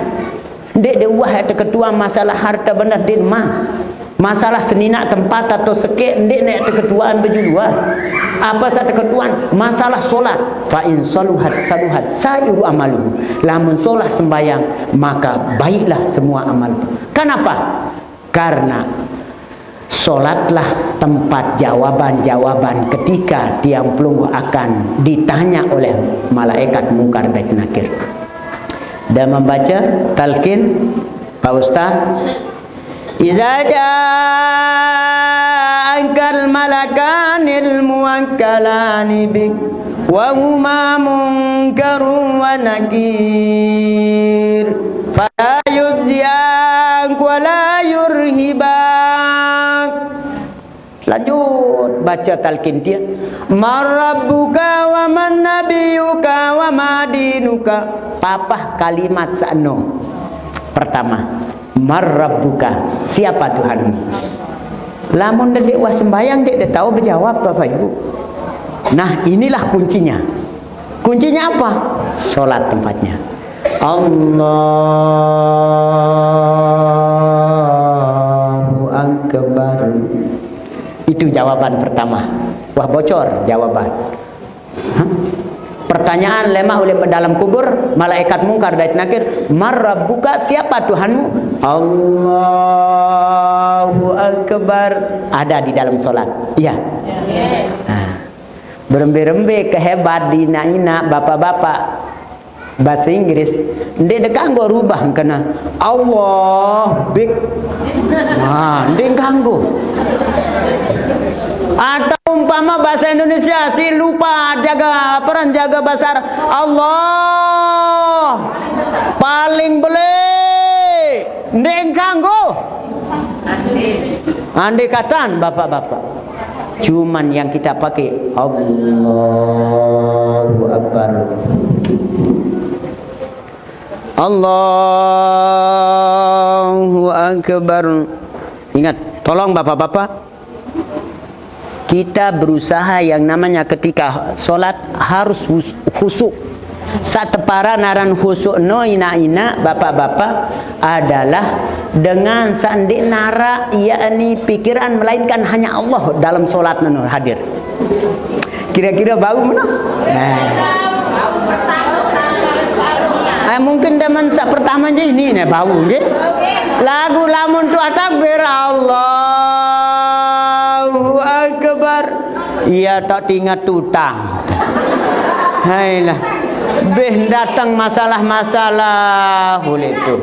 Dek de wah ketua masalah harta benda din mah. Masalah senina tempat atau sekek ndek nek ketuaan bejuluan. Apa satu ketuaan? Masalah solat. Fa in saluhat saluhat sairu amalu. Lamun solat sembayang maka baiklah semua amal. Kenapa? Karena solatlah tempat jawaban-jawaban ketika tiang pelungguh akan ditanya oleh malaikat mungkar dan nakir. Dan membaca talqin Pak Ustaz. Iza ja'akal malakanil muwakkalani bik wa huma munkarun wa nakir fala yudzi'ak wa la yurhibak. Lanjut baca talqin dia. Marabbuka wa man nabiyuka wa madinuka. Papah kalimat sa'no. Pertama, Marrabbuka, siapa Tuhanmu? Lamun dek wah sembayang dek tahu berjawab Bapak Ibu. Nah inilah kuncinya. Kuncinya apa? Solat tempatnya. Allahu Akbar. Itu jawaban pertama. Wah bocor jawaban. Pertanyaan lemah oleh dalam kubur, malaikat mungkar dan nakir, Marrabbuka, siapa Tuhanmu? Allahu Akbar. Ada di dalam solat. Iya. Nah, berembe-rembe kehebat di ina bapak-bapak bahasa Inggris. Ndek dekanggo rubah kena Allah big. Nah, ndek kanggo. Atau umpama bahasa Indonesia si lupa jaga peran jaga bahasa Allah paling boleh ndeng kanggo andai katan bapak-bapak, cuman yang kita pakai Allahu Akbar, Allahu Akbar. Ingat, tolong bapak-bapak, kita berusaha yang namanya ketika sholat harus khusyuk. Satepara naran khusyuk no ina bapak-bapak adalah dengan sandi nara yakni pikiran melainkan hanya Allah dalam sholat no hadir. Kira-kira bau mana? Mungkin teman pertama aja ini nih bau nggih. Lagu lamun tu takbir Allahu Akbar. Ia tak tinggal tutang. Hailah. Beh datang masalah-masalah boleh tu.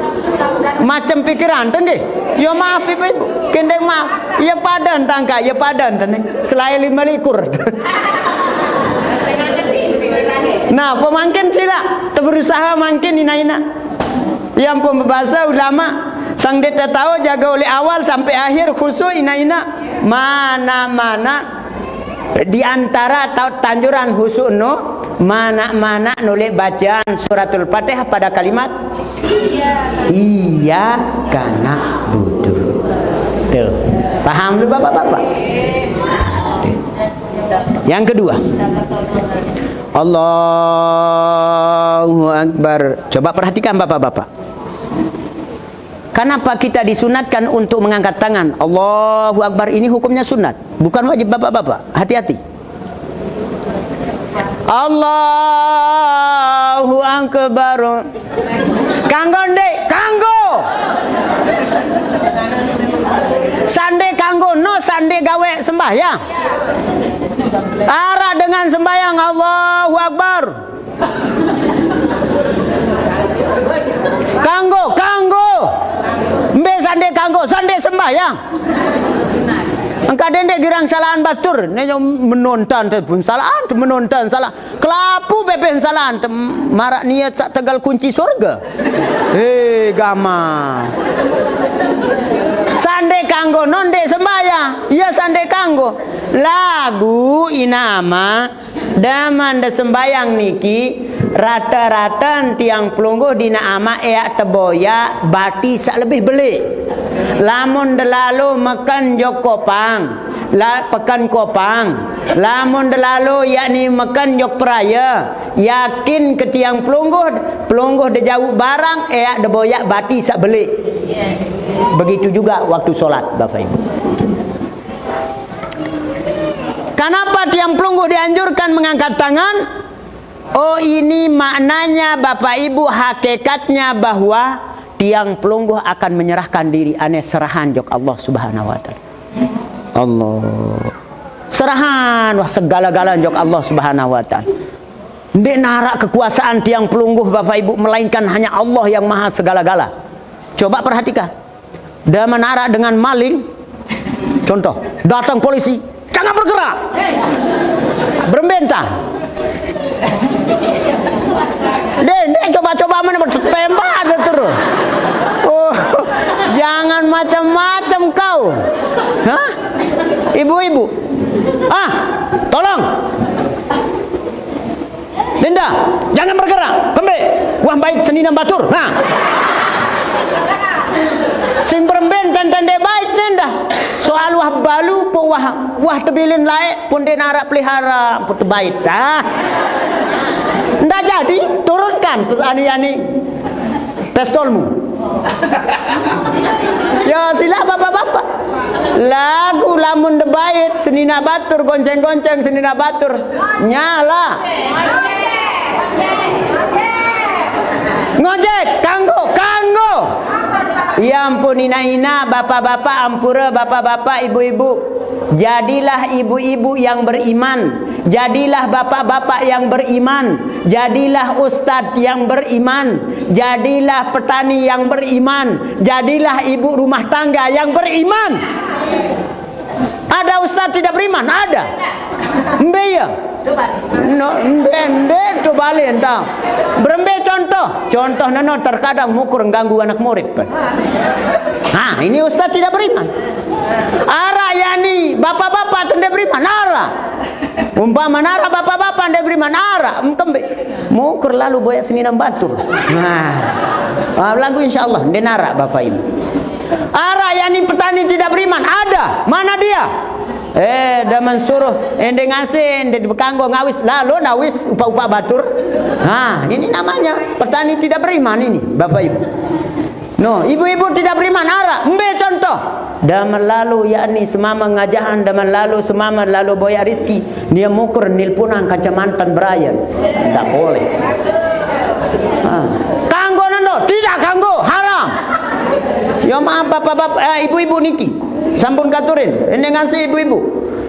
Macam pikiran tu nggih. Ya maaf Ibu. Kendeng maaf. Ya padan tangka, ya padan tene. Selain 5 likur. Nah, pemangkin sila berusaha mangkin ina-ina. Yang pembahasa ulama sang dia tahu jaga oleh awal sampai akhir khusus ina-ina. Mana-mana di antara tanjuran khusus no, mana-mana nulis bacaan suratul Fatihah pada kalimat iya kana budu. Tuh. Paham dulu Bapak-bapak? Yang kedua, Allahu Akbar. Coba perhatikan bapak-bapak. Kenapa kita disunatkan untuk mengangkat tangan? Allahu Akbar ini hukumnya sunat, bukan wajib bapak-bapak. Hati-hati. Allahu Akbar. Kanggo ndek, kanggo. Sande kanggo no sande gawe sembahyang. Arah dengan sembahyang Allahu Akbar. Kanggo, kanggo. kanggo sande sembayang. Engka dendek girang salahan batur, nenyo menonton pun salahan, menonton salah. Kelapu beben salahan, marak niat sak tegal kunci surga. Gama. Sande kanggo nonde sembayang, iya sande kanggo. Lagu inama daman de sembayang niki rata-rata tiang pelungguh dina ama eak teboya bati sak lebih beli. Lamun delalu makan jok kopang, pekan kopang. Lamun delalu yakni makan jok peraya, yakin ke tiang pelungguh de jauh barang eak de boyak bati sak beli. Begitu juga waktu solat, Bapak Ibu. Kenapa tiang pelungguh dianjurkan mengangkat tangan? Oh, ini maknanya Bapak Ibu, hakikatnya bahwa tiang pelungguh akan menyerahkan diri aneh serahan jok Allah Subhanahu wa taala. Allah. Serahan wah segala-galanya jok Allah Subhanahu wa taala. Ndek narak kekuasaan tiang pelungguh Bapak Ibu, melainkan hanya Allah yang maha segala-gala. Coba perhatikan. Dia menarak dengan maling. Contoh, datang polisi, jangan bergerak. Berbentak. Dek coba-coba mana bertembak ada terus. Oh, jangan macam-macam kau. Hah? Ibu-ibu. Tolong. Linda, jangan bergerak. Kembe. Wah baik senina batur. Nah. Sing beremben tanda baik nenda. Soal wah balu po wah tebilin laek pun denara pelihara pun baik. Ndak jadi turunkan ani pistolmu. Ya sila bapak-bapak. Lagu lamun debait senina batur gonceng-gonceng senina batur nyala. Ngojek kanggo. Ya ampun ina bapak-bapak ampura bapak-bapak ibu-ibu. Jadilah ibu-ibu yang beriman. Jadilah bapak-bapak yang beriman. Jadilah ustadz yang beriman. Jadilah petani yang beriman. Jadilah ibu rumah tangga yang beriman. Ada ustadz tidak beriman? Ada. Mbeya. No, ndek coba entah. Berembe contoh nano terkadang mukur ganggu anak murid. Ini ustaz tidak beriman. Ara yani bapak-bapak tidak beriman. Ara umpama nara bapak-bapak tidak beriman. Ara kembe mukur lalu boya senina batur. Lagu insyaallah denara bapak ibu. Ara yani petani tidak beriman. Ada. Mana dia? Dah mensuruh ende ngasih ende bekanggo ngawis lalu nawis upa-upa batur. Ini namanya petani tidak beriman ini Bapak Ibu. No, ibu-ibu tidak beriman ara. Mbe contoh. Daman lalu yakni semama ngajahan daman lalu semama lalu boya rizki dia mukur nilpunang kaca mantan berayan. Tak boleh. Kanggo nando tidak kanggo haram. Ya maaf bapak-bapak ibu-ibu niki. Sampun katurin, ini ngasih ibu-ibu.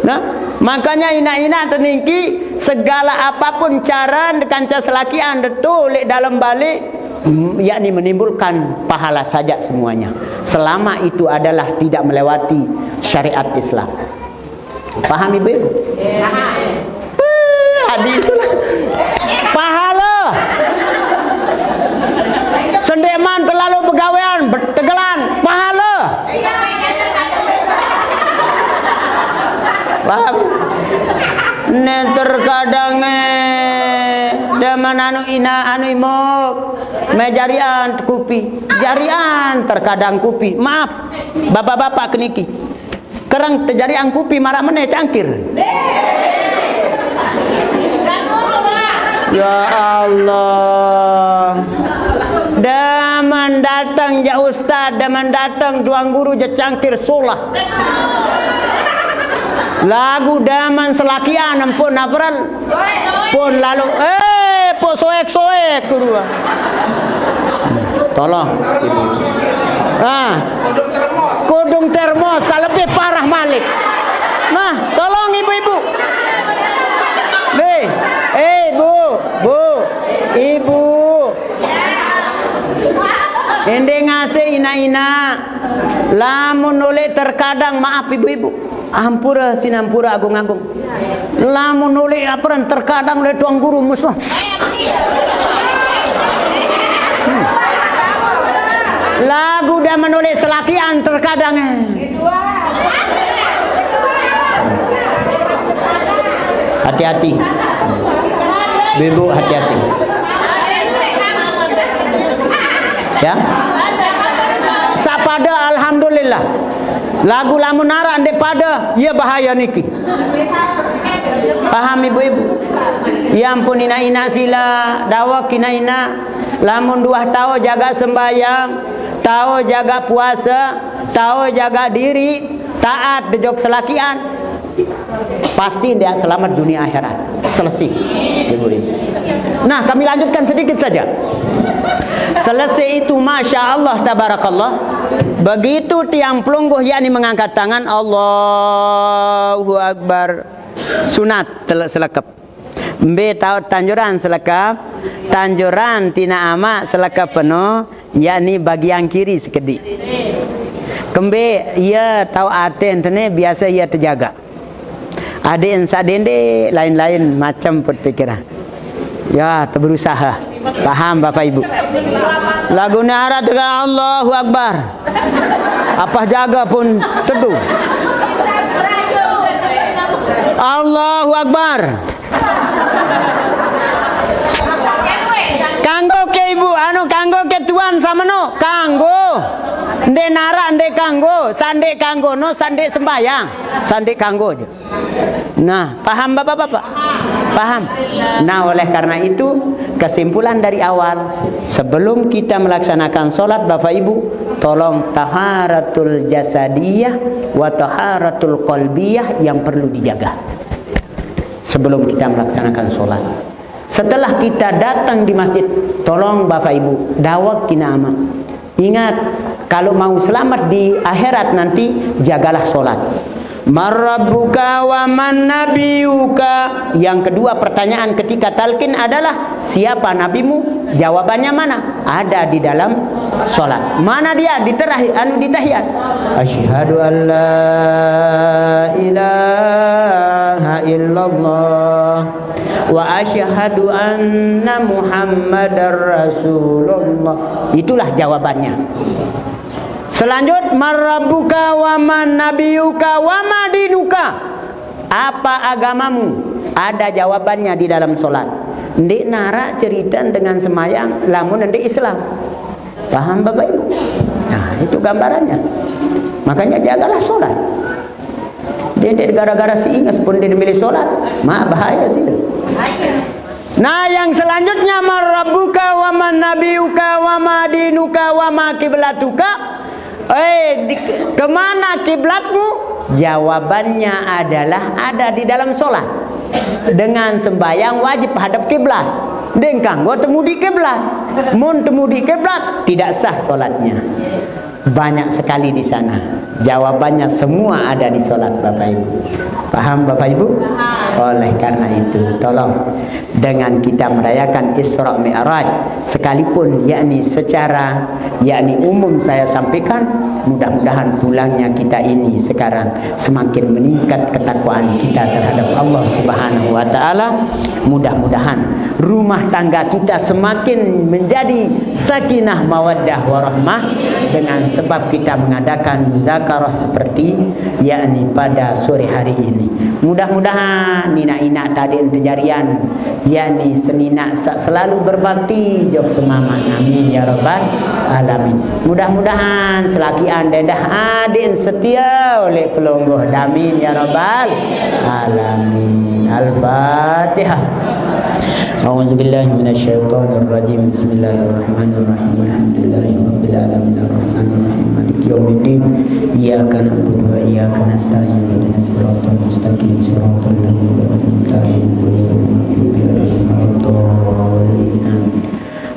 Nah, makanya ina-ina teningki segala apapun cara kanca selakian detulik dalam balik yakni menimbulkan pahala saja semuanya. Selama itu adalah tidak melewati syariat Islam. Paham ibu-ibu? Hadis pahala. Sendeman terlalu begawean, bertegelan, pahala. Paham? Terkadang daman anu imok mejarian kupi jarian terkadang kupi maaf bapak-bapak keniki kerang terjarian kupi marah meneh cangkir. Ya Allah, daman datang ya ustad, daman datang tuang guru ja cangkir sulah. Lagu daman selakian ampun apral pun lalu po soek guru. Tolong ibu. Kudung termos lebih parah malik. Nah, tolong ibu-ibu. Ibu. Ende ngasih ina-ina Lamun oleh terkadang maaf ibu-ibu, ampura sinampura agung-agung. Lamun oleh aperan terkadang oleh tuang guru musuh. Lagu dah menulis selakian terkadang. Hati-hati. Ibu hati-hati. Ya. Sapada alhamdulillah. Lagu lamun nara ande pada ya bahaya niki. Paham ibu-ibu? Ya ampun ina sila dawa kina lamun 2 tahun jaga sembahyang, tahu jaga puasa, tahu jaga diri, taat dejok selakian, pasti dia selamat dunia akhirat. Selesai ibu-ibu. Nah, kami lanjutkan sedikit saja. Selesai itu Masya Allah tabarakallah. Begitu tiang pelungguh yakni mengangkat tangan, Allahu Akbar, sunat selekap. Mbe tahu tanjuran selekap, tanjuran tina ama selekap penuh, yakni bagian kiri sekedik. Kembe ia tahu aten tene biasa ia terjaga. Ada yang sadende lain-lain macam berpikiran. Ya, berusaha. Paham Bapak Ibu? Lagu nara dengan Allahu Akbar. Apa jaga pun teduh. Allahu Akbar. Kanggo ke ibu, kanggo ke tuan sama no, kanggo. Nde nara, nde kanggo, sande kanggo no, sande sembayang, sande kanggo aja. Nah, paham bapak-bapak? Paham? Nah, oleh karena itu kesimpulan dari awal, sebelum kita melaksanakan sholat Bapak Ibu, tolong taharatul jasadiyah wa taharatul qalbiyah yang perlu dijaga sebelum kita melaksanakan sholat. Setelah kita datang di masjid, tolong Bapak Ibu dawak kinama. Ingat, kalau mau selamat di akhirat nanti, jagalah sholat. Marabbuka wa man nabiyuka. Yang kedua pertanyaan ketika talqin adalah siapa nabimu? Jawabannya mana? Ada di dalam sholat. Mana dia? Di tahiyat. Asyhadu an la ilaha illallah wa asyhadu anna Muhammadar Rasulullah. Itulah jawabannya. Selanjut, marabbuka wa man nabiyuka wa madinuka. Apa agamamu? Ada jawabannya di dalam solat. Ndik nara cerita dengan semayang, lamun ndik Islam. Paham Bapak Ibu? Nah, itu gambarannya. Makanya jagalah solat. Dia gara-gara si ingas pun dia milih solat, bahaya sih. Nah, yang selanjutnya marabbuka wa man nabiyuka wa madinuka wa ma kiblatuka. Kemana kiblatmu? Jawabannya adalah ada di dalam sholat. Dengan sembahyang wajib hadap kiblat. Dengkang gua temu di kiblat. Mun temu di kiblat tidak sah sholatnya. Banyak sekali di sana. Jawabannya semua ada di sholat Bapak Ibu. Paham Bapak Ibu? Oleh karena itu, tolong dengan kita merayakan Isra Mi'raj, sekalipun yakni secara umum saya sampaikan, mudah-mudahan pulangnya kita ini sekarang semakin meningkat ketakwaan kita terhadap Allah Subhanahu wa taala. Mudah-mudahan rumah tangga kita semakin menjadi sakinah mawaddah warahmah dengan sebab kita mengadakan muzakarah seperti yakni pada sore hari ini. Mudah-mudahan nina-ina tadi terjarian yakni senina selalu berbakti jok semama. Amin ya rabbal alamin. Mudah-mudahan selagi anda dah adin setia oleh pelungguh. Amin ya rabbal alamin. Al-Fatihah. A'udzubillahi minasyaitonir rajim. Bismillahirrahmanirrahim. Alhamdulillahirabbil alamin arrahmanir rahim maliki yaumiddin. Iyyaka na'budu wa iyyaka nasta'in. Ihdinas siratal mustaqim siratal ladzina an'amta 'alaihim ghairil maghdubi 'alaihim waladdallin.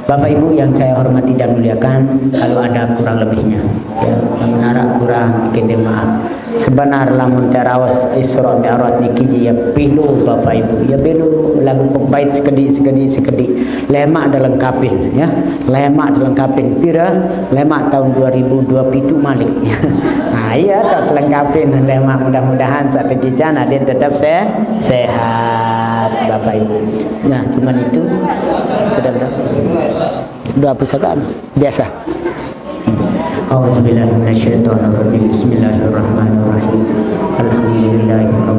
Bapak Ibu yang saya hormati dan muliakan, kalau ada kurang lebihnya, ya, menara kurang, kene maaf. Sebenar lamun terawas Isra Mi'raj niki ya pilu Bapak Ibu, ya pilu lagu pembait sekedi. Lemak dilengkapin, ya, lemak dilengkapin. Pira lemak tahun 2027 malik. Nah, iya tak lengkapin lemak, mudah-mudahan saat kijana dia tetap sehat Bapak Ibu. Nah, cuman itu sudah doa pusaka biasa. A'udzubillahi minasyaitonir rajim. Bismillahirrahmanirrahim. Alhamdulillahirabbil